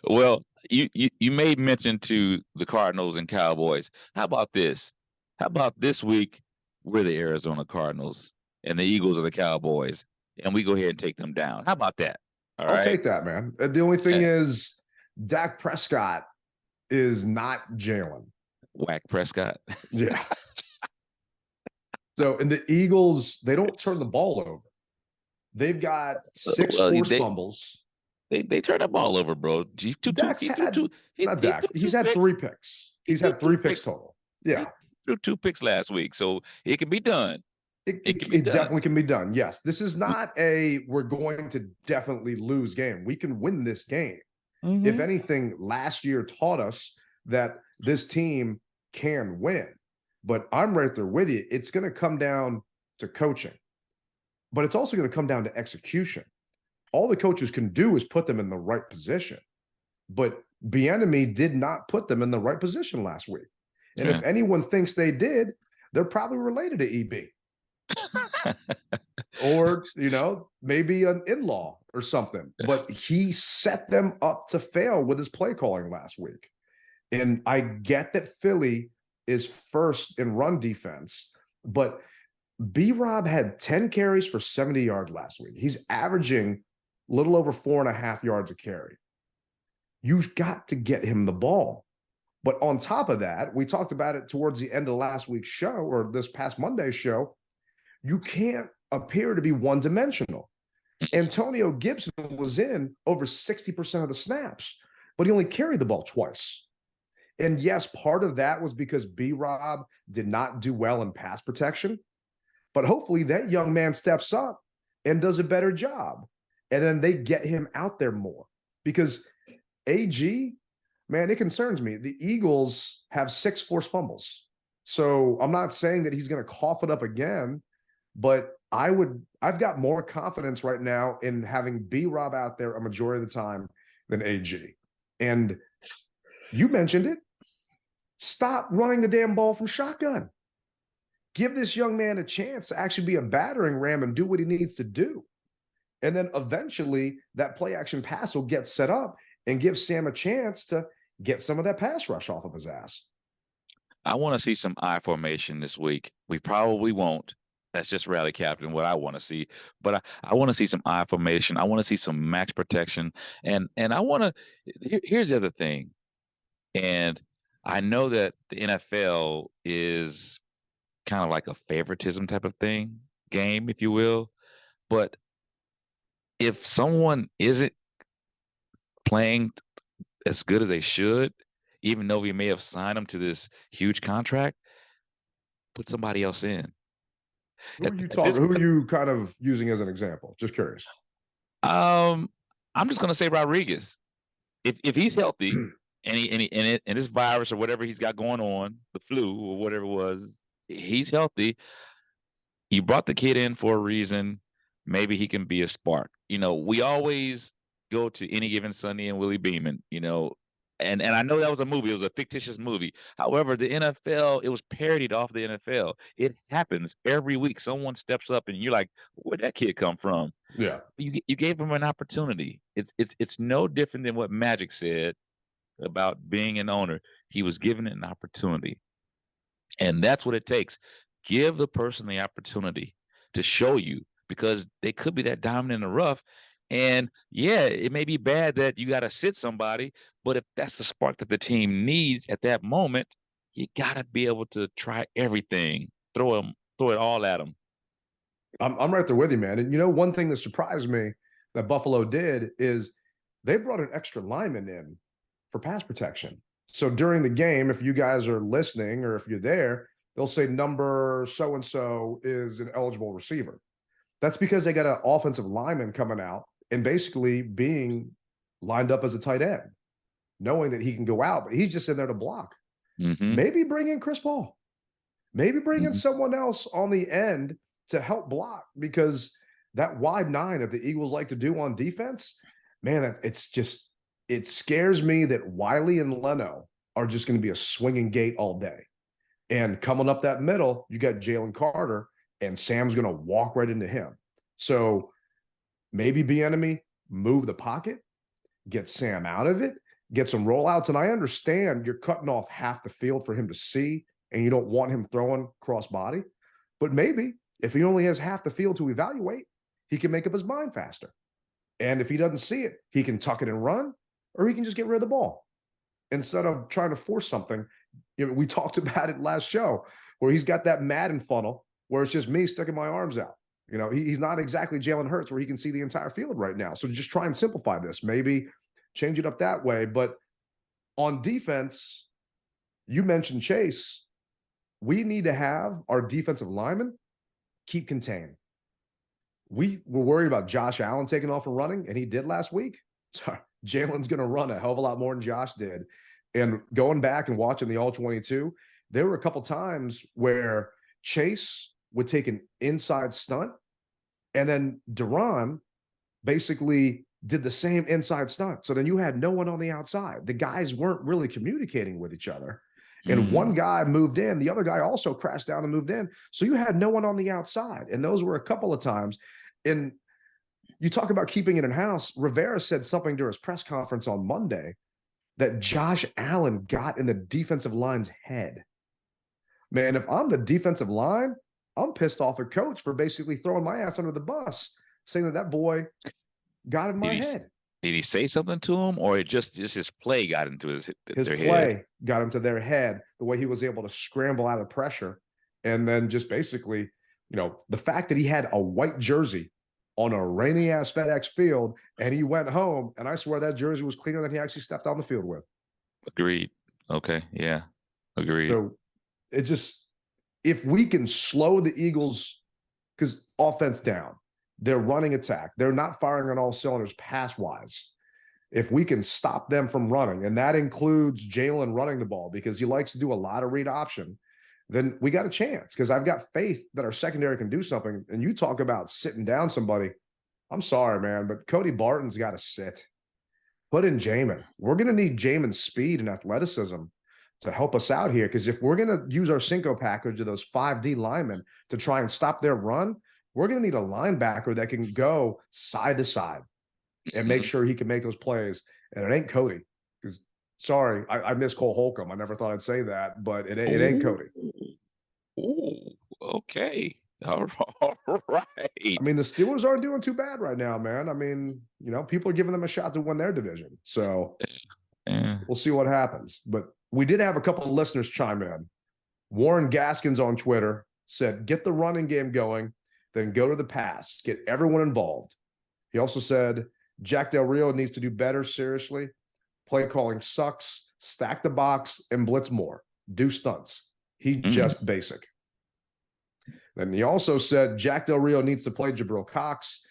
D: Well, you made mention to the Cardinals and Cowboys. How about this? How about this week we're the Arizona Cardinals and the Eagles are the Cowboys, and we go ahead and take them down? How about that? All right?
C: I'll take that, man. The only thing is Dak Prescott is not Jalen.
D: Whack Prescott.
C: Yeah. So, and the Eagles, they don't turn the ball over. They've got 6 forced fumbles.
D: They turn the ball over, bro.
C: He's had 3 picks. He's had 3 picks total. Yeah.
D: threw 2 picks last week, so it can be done. It can be
C: It
D: done.
C: definitely can be done. Yes, this is not we're going to definitely lose game. We can win this game. If anything, last year taught us that this team can win. But I'm right there with you. It's going to come down to coaching, but it's also going to come down to execution. All the coaches can do is put them in the right position. But Bieniemy did not put them in the right position last week. And if anyone thinks they did, they're probably related to EB. Or, maybe an in-law or something. But he set them up to fail with his play calling last week. And I get that Philly is first in run defense, but B-Rob had 10 carries for 70 yards last week. He's averaging a little over 4.5 yards a carry. You've got to get him the ball. But on top of that, we talked about it towards the end of last week's show or this past Monday's show. You can't appear to be one-dimensional. Antonio Gibson was in over 60% of the snaps, but he only carried the ball twice. And yes, part of that was because B-Rob did not do well in pass protection, but hopefully that young man steps up and does a better job. And then they get him out there more because AG, man, it concerns me. The Eagles have 6 forced fumbles. So I'm not saying that he's going to cough it up again, but I've got more confidence right now in having B-Rob out there a majority of the time than AG. And you mentioned it. Stop running the damn ball from shotgun. Give this young man a chance to actually be a battering ram and do what he needs to do. And then eventually that play action pass will get set up and give Sam a chance to get some of that pass rush off of his ass.
D: I want to see some I formation this week. We probably won't. That's just rally captain, what I want to see. But I want to see some I formation. I want to see some max protection. And I want to here's the other thing. And I know that the NFL is kind of like a favoritism type of game, if you will. But if someone isn't playing as good as they should, even though we may have signed them to this huge contract, put somebody else in.
C: Who are you talking? Who are you kind of using as an example? Just curious.
D: I'm just gonna say Rodriguez. If he's healthy and this virus or whatever he's got going on, the flu or whatever it was, he's healthy. You brought the kid in for a reason. Maybe he can be a spark. We always go to Any Given Sunday and Willie Beeman. And I know that was a movie. It was a fictitious movie. However, the NFL, it was parodied off the NFL. It happens every week. Someone steps up and you're like, where'd that kid come from?
C: Yeah.
D: You gave him an opportunity. It's no different than what Magic said about being an owner. He was given an opportunity. And that's what it takes. Give the person the opportunity to show you, because they could be that diamond in the rough. And yeah, it may be bad that you got to sit somebody, but if that's the spark that the team needs at that moment, you got to be able to try everything, throw it all at them.
C: I'm right there with you, man. And one thing that surprised me that Buffalo did is they brought an extra lineman in for pass protection. So during the game, if you guys are listening or if you're there, they'll say number so-and-so is an eligible receiver. That's because they got an offensive lineman coming out and basically being lined up as a tight end, knowing that he can go out, but he's just in there to block.
D: Mm-hmm.
C: Maybe bring in Chris Paul. Maybe bring in someone else on the end to help block, because that wide 9 that the Eagles like to do on defense, man, it scares me that Wiley and Leno are just going to be a swinging gate all day. And coming up that middle, you got Jalen Carter, and Sam's going to walk right into him. So maybe Bieniemy move the pocket, get Sam out of it, get some rollouts. And I understand you're cutting off half the field for him to see, and you don't want him throwing cross body. But maybe if he only has half the field to evaluate, he can make up his mind faster. And if he doesn't see it, he can tuck it and run, or he can just get rid of the ball instead of trying to force something. We talked about it last show where he's got that Madden funnel where it's just me sticking my arms out. He's not exactly Jalen Hurts where he can see the entire field right now. So just try and simplify this, maybe change it up that way. But on defense, you mentioned Chase. we need to have our defensive linemen keep contained. We were worried about Josh Allen taking off and running, and he did last week. So Jalen's going to run a hell of a lot more than Josh did. And going back and watching the All-22, there were a couple times where Chase would take an inside stunt, and then Duran basically did the same inside stunt. So then you had no one on the outside. The guys weren't really communicating with each other. And one guy moved in, the other guy also crashed down and moved in. So you had no one on the outside. And those were a couple of times. And you talk about keeping it in-house. Rivera said something during his press conference on Monday that Josh Allen got in the defensive line's head. Man, if I'm the defensive line, I'm pissed off at coach for basically throwing my ass under the bus, saying that boy got in my head.
D: Did he say something to him, or it just his play got into his
C: play
D: head?
C: Got into their head, the way he was able to scramble out of pressure, and then just basically, the fact that he had a white jersey on a rainy ass FedEx field and he went home, and I swear that jersey was cleaner than he actually stepped on the field with.
D: Agreed. Okay. Yeah. Agreed.
C: So it just, if we can slow the Eagles, because offense down, they're running attack, they're not firing on all cylinders pass wise. If we can stop them from running, and that includes Jalen running the ball because he likes to do a lot of read option, then we got a chance, because I've got faith that our secondary can do something. And you talk about sitting down somebody. I'm sorry, man, but Cody Barton's got to sit. Put in Jamin. We're going to need Jamin's speed and athleticism to help us out here, because if we're going to use our Cinco package of those 5D linemen to try and stop their run, we're going to need a linebacker that can go side to side and make sure he can make those plays. And it ain't Cody. Because, sorry, I miss Cole Holcomb. I never thought I'd say that, but it ain't Cody.
D: Ooh, okay. All right.
C: I mean, the Steelers aren't doing too bad right now, man. I mean, people are giving them a shot to win their division. So we'll see what happens. But we did have a couple of listeners chime in. Warren Gaskins on Twitter said, get the running game going, then go to the pass, get everyone involved. He also said, Jack Del Rio needs to do better, seriously. Play calling sucks, stack the box, and blitz more. Do stunts. He's just basic. Then he also said, Jack Del Rio needs to play Jabril Cox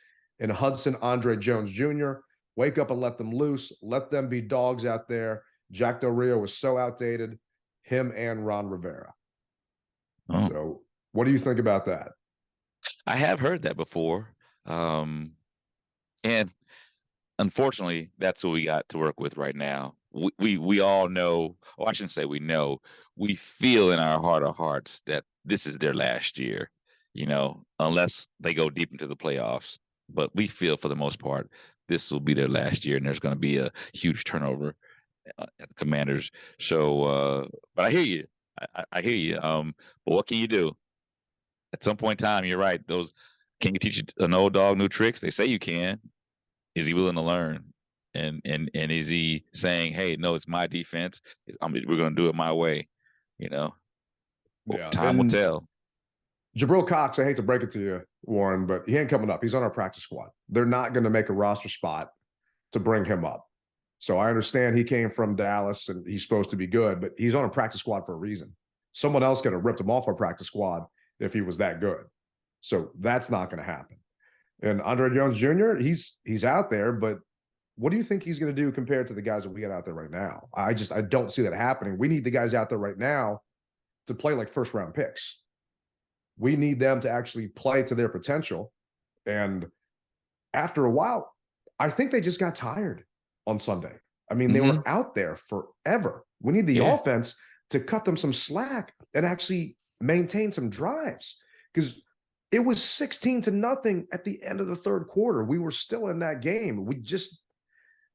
C: and Hudson Andre Jones Jr. Wake up and let them loose. Let them be dogs out there. Jack Del Rio was so outdated, him and Ron Rivera. Oh. So what do you think about that?
D: I have heard that before. And unfortunately, that's what we got to work with right now. We all know, or I shouldn't say we know, we feel in our heart of hearts that this is their last year, unless they go deep into the playoffs. But we feel for the most part, this will be their last year, and there's going to be a huge turnover at the Commanders. So, but I hear you. I hear you. But what can you do? At some point in time, you're right. Can you teach an old dog new tricks? They say you can. Is he willing to learn? And is he saying, hey, no, it's my defense. We're going to do it my way. Time will tell.
C: Jabril Cox, I hate to break it to you, Warren, but he ain't coming up. He's on our practice squad. They're not going to make a roster spot to bring him up. So I understand he came from Dallas and he's supposed to be good, but he's on a practice squad for a reason. Someone else could have ripped him off our practice squad if he was that good. So that's not going to happen. And Andre Jones Jr., he's out there, but what do you think he's going to do compared to the guys that we got out there right now? I don't see that happening. We need the guys out there right now to play like first round picks. We need them to actually play to their potential. And after a while, I think they just got tired on Sunday. I mean, they were out there forever. We need the offense to cut them some slack and actually maintain some drives, because it was 16-0 at the end of the third quarter. We were still in that game.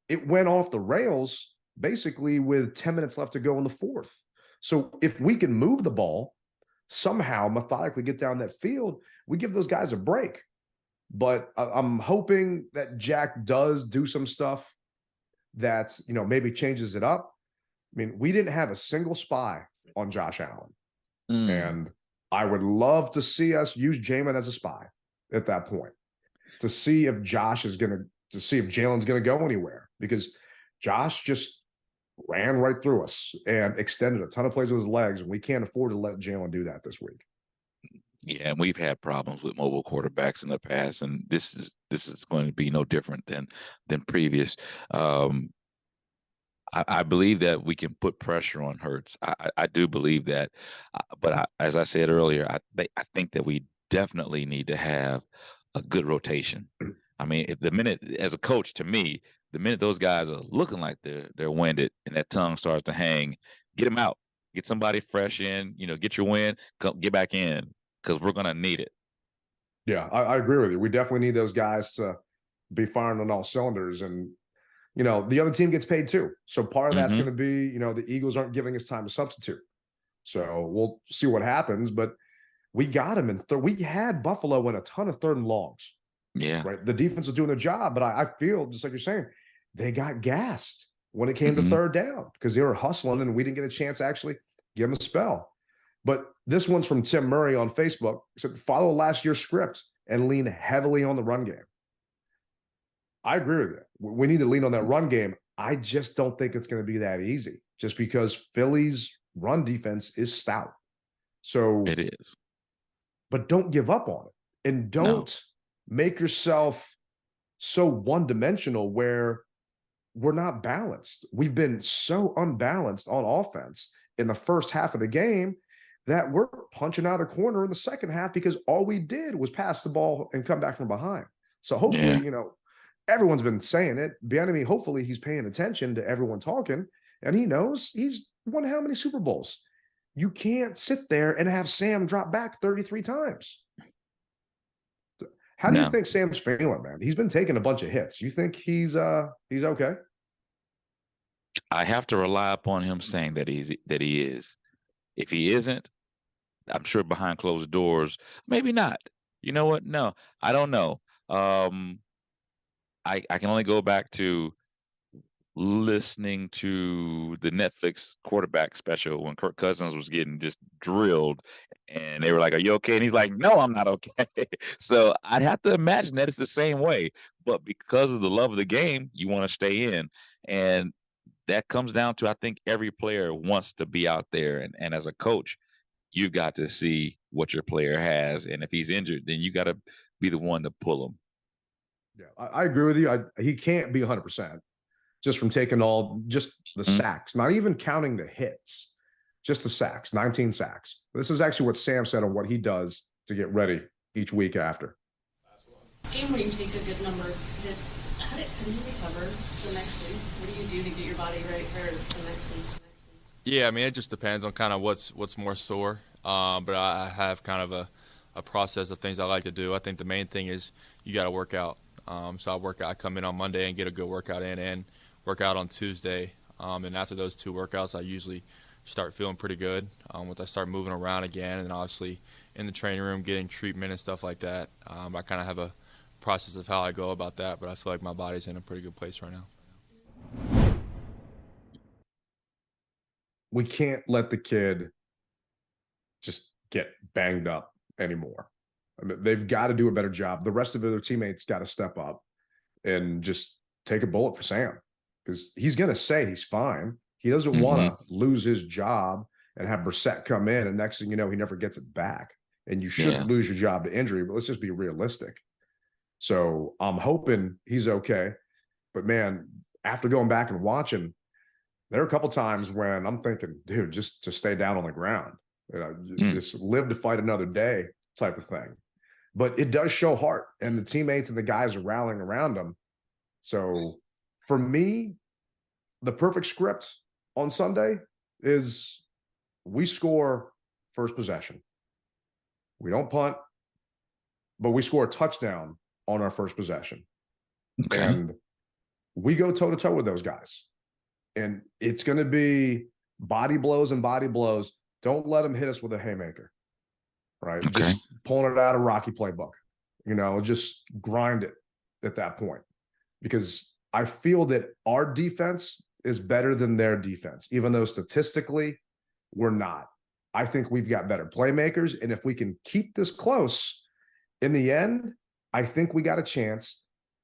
C: It went off the rails basically with 10 minutes left to go in the fourth. So if we can move the ball, somehow methodically get down that field, we give those guys a break. But I'm hoping that Jack does do some stuff that, maybe changes it up. I mean, we didn't have a single spy on Josh Allen. And I would love to see us use Jamin as a spy at that point to see if Jalen's going to go anywhere, because Josh just ran right through us and extended a ton of plays with his legs. And we can't afford to let Jalen do that this week.
D: Yeah, and we've had problems with mobile quarterbacks in the past, and this is going to be no different than previous. I believe that we can put pressure on Hurts. I do believe that, but as I said earlier, I think that we definitely need to have a good rotation. I mean, the minute, as a coach, to me, the minute those guys are looking like they're winded and that tongue starts to hang, get them out, get somebody fresh in, get your win, get back in, because we're gonna need it.
C: Yeah, I agree with you. We definitely need those guys to be firing on all cylinders. And the other team gets paid too. So part of that's going to be, the Eagles aren't giving us time to substitute. So we'll see what happens. But we got him in we had Buffalo in a ton of 3rd and longs.
D: Yeah.
C: Right. The defense was doing their job, but I feel just like you're saying, they got gassed when it came to 3rd down because they were hustling and we didn't get a chance to actually give them a spell. But this one's from Tim Murray on Facebook. He said, follow last year's script and lean heavily on the run game. I agree with you. We need to lean on that run game. I just don't think it's going to be that easy just because Philly's run defense is stout. So
D: it is.
C: But don't give up on it. And don't make yourself so one-dimensional where we're not balanced. We've been so unbalanced on offense in the first half of the game that we're punching out of the corner in the second half because all we did was pass the ball and come back from behind. So hopefully, everyone's been saying it. Bieniemy, hopefully he's paying attention to everyone talking, and he knows he's won how many Super Bowls. You can't sit there and have Sam drop back 33 times. How do you think Sam's feeling, man? He's been taking a bunch of hits. You think he's okay?
D: I have to rely upon him saying that he is. If he isn't, I'm sure behind closed doors, maybe not. You know what? No, I don't know. I can only go back to listening to the Netflix quarterback special when Kirk Cousins was getting just drilled and they were like, are you okay? And he's like, no, I'm not okay. So I'd have to imagine that it's the same way, but because of the love of the game, you want to stay in. And that comes down to, I think every player wants to be out there. And as a coach, you've got to see what your player has. And if he's injured, then you got to be the one to pull him.
C: Yeah, I agree with you. He can't be 100% just from taking just the sacks, not even counting the hits, just the sacks, 19 sacks. This is actually what Sam said on what he does to get ready each week after.
J: Game where you take a good number of hits, how do you recover the next week? What do you do to get your body ready for the next week?
H: Yeah, I mean, it just depends on kind of what's more sore. But I have kind of a process of things I like to do. I think the main thing is you got to work out. So I come in on Monday and get a good workout in and work out on Tuesday. And after those 2 workouts, I usually start feeling pretty good. Once I start moving around again and obviously in the training room getting treatment and stuff like that, I kind of have a process of how I go about that, but I feel like my body's in a pretty good place right now.
C: We can't let the kid just get banged up anymore. I mean, they've got to do a better job. The rest of their teammates got to step up and just take a bullet for Sam because he's going to say he's fine. He doesn't want to lose his job and have Brissett come in, and next thing you know, he never gets it back. And you shouldn't lose your job to injury, but let's just be realistic. So I'm hoping he's okay. But, man, after going back and watching, there are a couple times when I'm thinking, dude, just stay down on the ground. Just live to fight another day type of thing. But it does show heart, and the teammates and the guys are rallying around him. So for me, the perfect script on Sunday is we score first possession. We don't punt, but we score a touchdown on our first possession. Okay. And we go toe-to-toe with those guys. And it's going to be body blows and body blows. Don't let them hit us with a haymaker. Right? Okay. Just pulling it out of Rocky playbook. Just grind it at that point. Because I feel that our defense is better than their defense, even though statistically we're not. I think we've got better playmakers. And if we can keep this close, in the end, I think we got a chance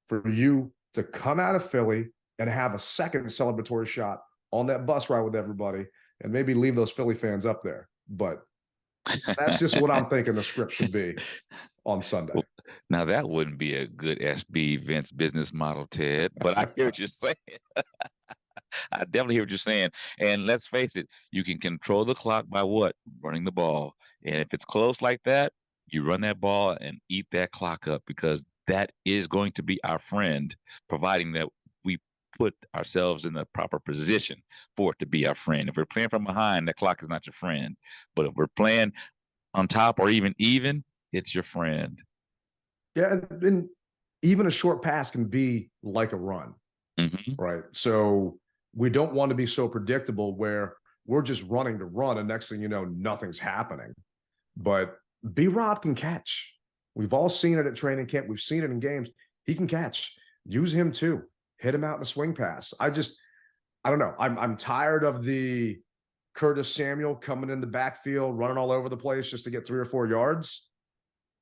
C: for you to come out of Philly and have a second celebratory shot on that bus ride with everybody and maybe leave those Philly fans up there. But that's just what I'm thinking the script should be on Sunday.
D: Now that wouldn't be a good SB Vince business model, Ted. But I hear what you're saying. I definitely hear what you're saying. And let's face it, you can control the clock by what? Running the ball. And if it's close like that, you run that ball and eat that clock up, because that is going to be our friend, providing that we put ourselves in the proper position for it to be our friend. If we're playing from behind, the clock is not your friend. But if we're playing on top or even, it's your friend.
C: Yeah, and even a short pass can be like a run, right? So we don't want to be so predictable where we're just running to run, and next thing you know, nothing's happening. But B-Rob can catch. We've all seen it at training camp. We've seen it in games. He can catch. Use him too. Hit him out in a swing pass. I don't know. I'm tired of the Curtis Samuel coming in the backfield, running all over the place just to get 3 or 4 yards.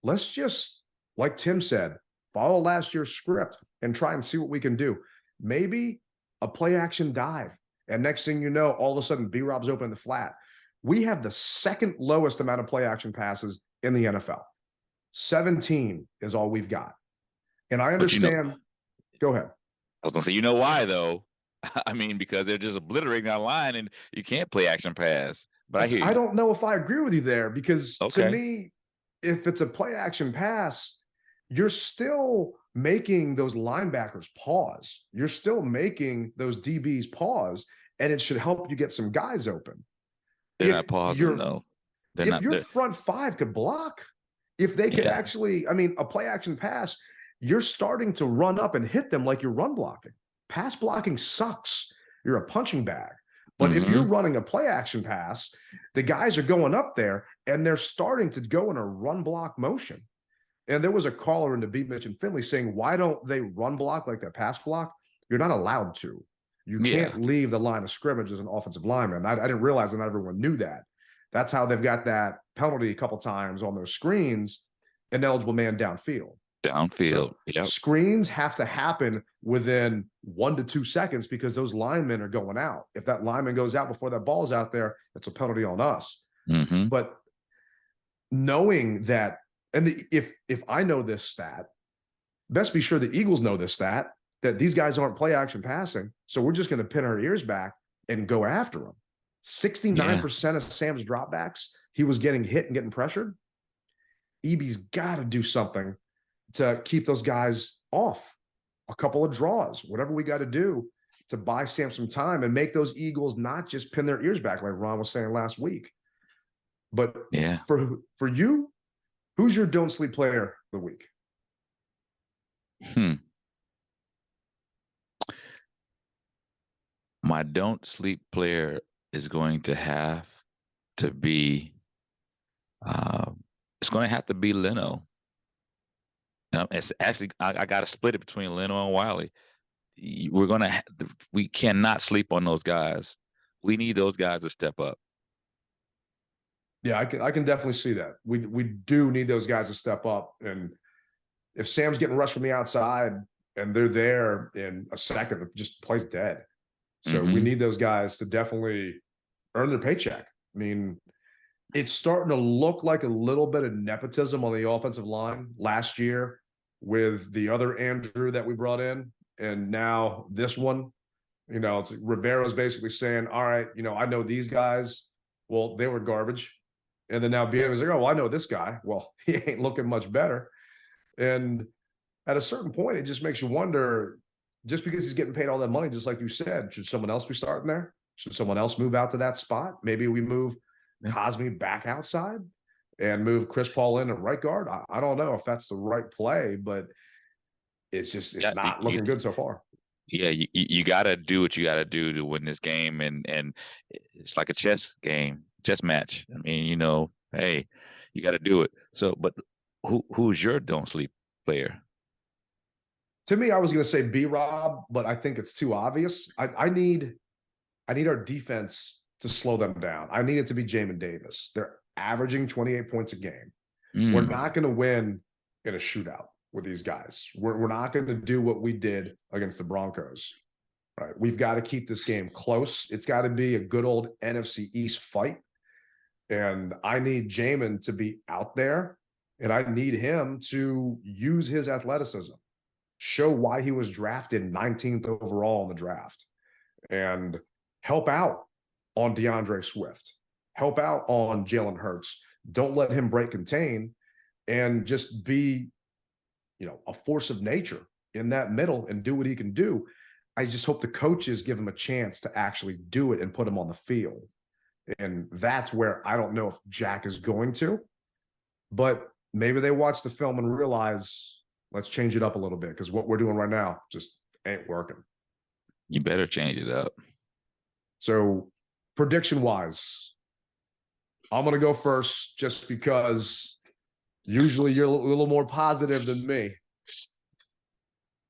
C: Let's just, like Tim said, follow last year's script and try and see what we can do. Maybe a play action dive. And next thing you know, all of a sudden, B-Rob's open in the flat. We have the second lowest amount of play action passes in the NFL. 17 is all we've got. And I understand. Go ahead.
D: I was going to say, you know why, though? I mean, because they're just obliterating our line and you can't play action pass. But I
C: don't know if I agree with you there, because to me, if it's a play action pass, you're still making those linebackers pause. You're still making those DBs pause, and it should help you get some guys open.
D: They're not pausing, though.
C: If your front five could block, if they could actually, I mean, a play action pass, you're starting to run up and hit them like you're run blocking. Pass blocking sucks. You're a punching bag. But if you're running a play action pass, the guys are going up there and they're starting to go in a run block motion. And there was a caller in the Beat Mitch and Finley saying, why don't they run block like they pass block? You're not allowed to. You can't leave the line of scrimmage as an offensive lineman. I didn't realize that not everyone knew that. That's how they've got that penalty a couple times on those screens, ineligible man downfield.
D: Downfield,
C: so screens have to happen within 1 to 2 seconds because those linemen are going out. If that lineman goes out before that ball is out there, it's a penalty on us. But knowing that, and if I know this stat, best be sure the Eagles know this stat, that these guys aren't play action passing. So we're just going to pin our ears back and go after them. 69% of Sam's dropbacks, he was getting hit and getting pressured. EB's got to do something to keep those guys off. A couple of draws, whatever we got to do to buy Sam some time and make those Eagles not just pin their ears back like Ron was saying last week. But for you, who's your don't sleep player of the week?
D: My don't sleep player is going to have to be it's going to have to be Leno. It's actually I got to split it between Leno and Wiley. We cannot sleep on those guys. We need those guys to step up.
C: Yeah, I can definitely see that. We do need those guys to step up. And if Sam's getting rushed from the outside and they're there in a second, it just plays dead. So we need those guys to definitely earn their paycheck. I mean, it's starting to look like a little bit of nepotism on the offensive line last year with the other Andrew that we brought in. And now this one, it's Rivera's basically saying, all right, I know these guys. Well, they were garbage. And then now BM is like, oh, well, I know this guy. Well, he ain't looking much better. And at a certain point, it just makes you wonder, just because he's getting paid all that money, just like you said, should someone else be starting there? Should someone else move out to that spot? Maybe we move Cosme back outside and move Chris Paul in at right guard. I don't know if that's the right play, but it's not looking good so far.
D: Yeah, you got to do what you got to do to win this game, and it's like a chess match. I mean, hey, you got to do it. So, but who's your don't sleep player?
C: To me, I was going to say B-Rob, but I think it's too obvious. I need our defense to slow them down. I need it to be Jamin Davis. They're averaging 28 points a game. We're not going to win in a shootout with these guys. We're not going to do what we did against the Broncos. right? We've got to keep this game close. It's got to be a good old NFC East fight. And I need Jamin to be out there, and I need him to use his athleticism, show why he was drafted 19th overall in the draft, and help out on DeAndre Swift, help out on Jalen Hurts. Don't let him break contain, and just be, a force of nature in that middle and do what he can do. I just hope the coaches give him a chance to actually do it and put him on the field. And that's where I don't know if Jack is going to, but maybe they watch the film and realize, let's change it up a little bit, because what we're doing right now just ain't working.
D: You better change it up.
C: So prediction-wise, I'm going to go first just because usually you're a little more positive than me.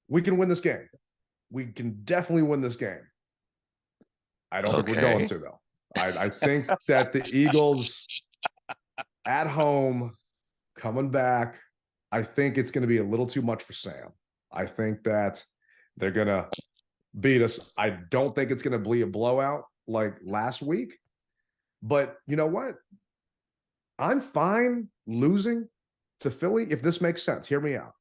C: We can win this game. We can definitely win this game. I don't think we're going to, though. I think that the Eagles at home, coming back, I think it's going to be a little too much for Sam. I think that they're going to beat us. I don't think it's going to be a blowout like last week. But you know what? I'm fine losing to Philly if this makes sense. Hear me out.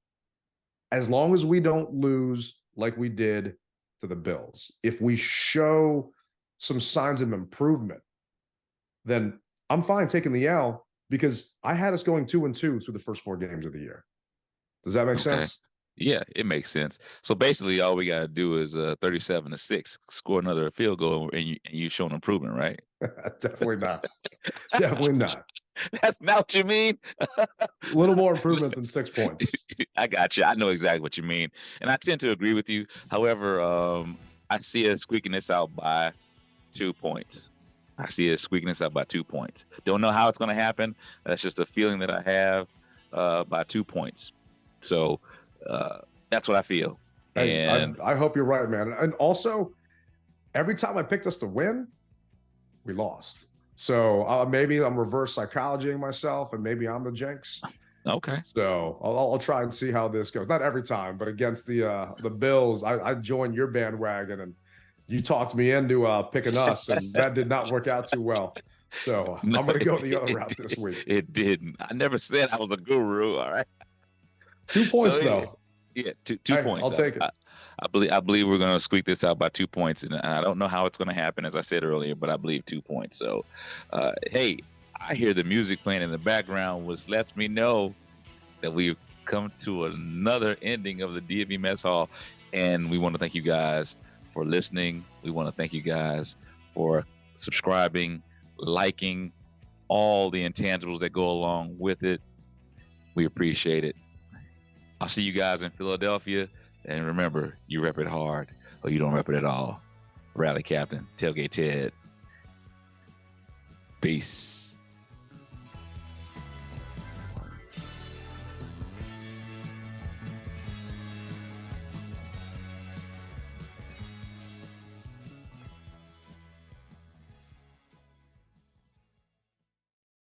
C: As long as we don't lose like we did to the Bills, if we show some signs of improvement, then I'm fine taking the L, because I had us going 2-2 through the first 4 games of the year. Does that make sense?
D: Yeah, it makes sense. So basically, all we got to do is 37-6, score another field goal, and you show an improvement, right?
C: Definitely not. Definitely not.
D: That's not what you mean.
C: A little more improvement than 6 points.
D: I got you. I know exactly what you mean, and I tend to agree with you. However, I see us squeaking this out by 2 points. I see us squeaking this out by 2 points. Don't know how it's going to happen. That's just a feeling that I have, by 2 points. So that's what I feel. And
C: I hope you're right, man. And also, every time I picked us to win, we lost. So maybe I'm reverse psychologying myself, and maybe I'm the jinx.
D: Okay.
C: So I'll try and see how this goes. Not every time, but against the Bills, I joined your bandwagon, and you talked me into picking us, and that did not work out too well. So I'm going to go the other route this week.
D: It didn't. I never said I was a guru. All right.
C: 2 points, though.
D: Yeah, two points.
C: I'll take it.
D: I believe we're going to squeak this out by 2 points, and I don't know how it's going to happen, as I said earlier, but I believe 2 points. So, hey, I hear the music playing in the background, which lets me know that we've come to another ending of the DMV Mess Hall, and we want to thank you guys for listening. We want to thank you guys for subscribing, liking, all the intangibles that go along with it. We appreciate it. I'll see you guys in Philadelphia. And remember, you rep it hard or you don't rep it at all. Rally Captain, Tailgate Ted. Peace.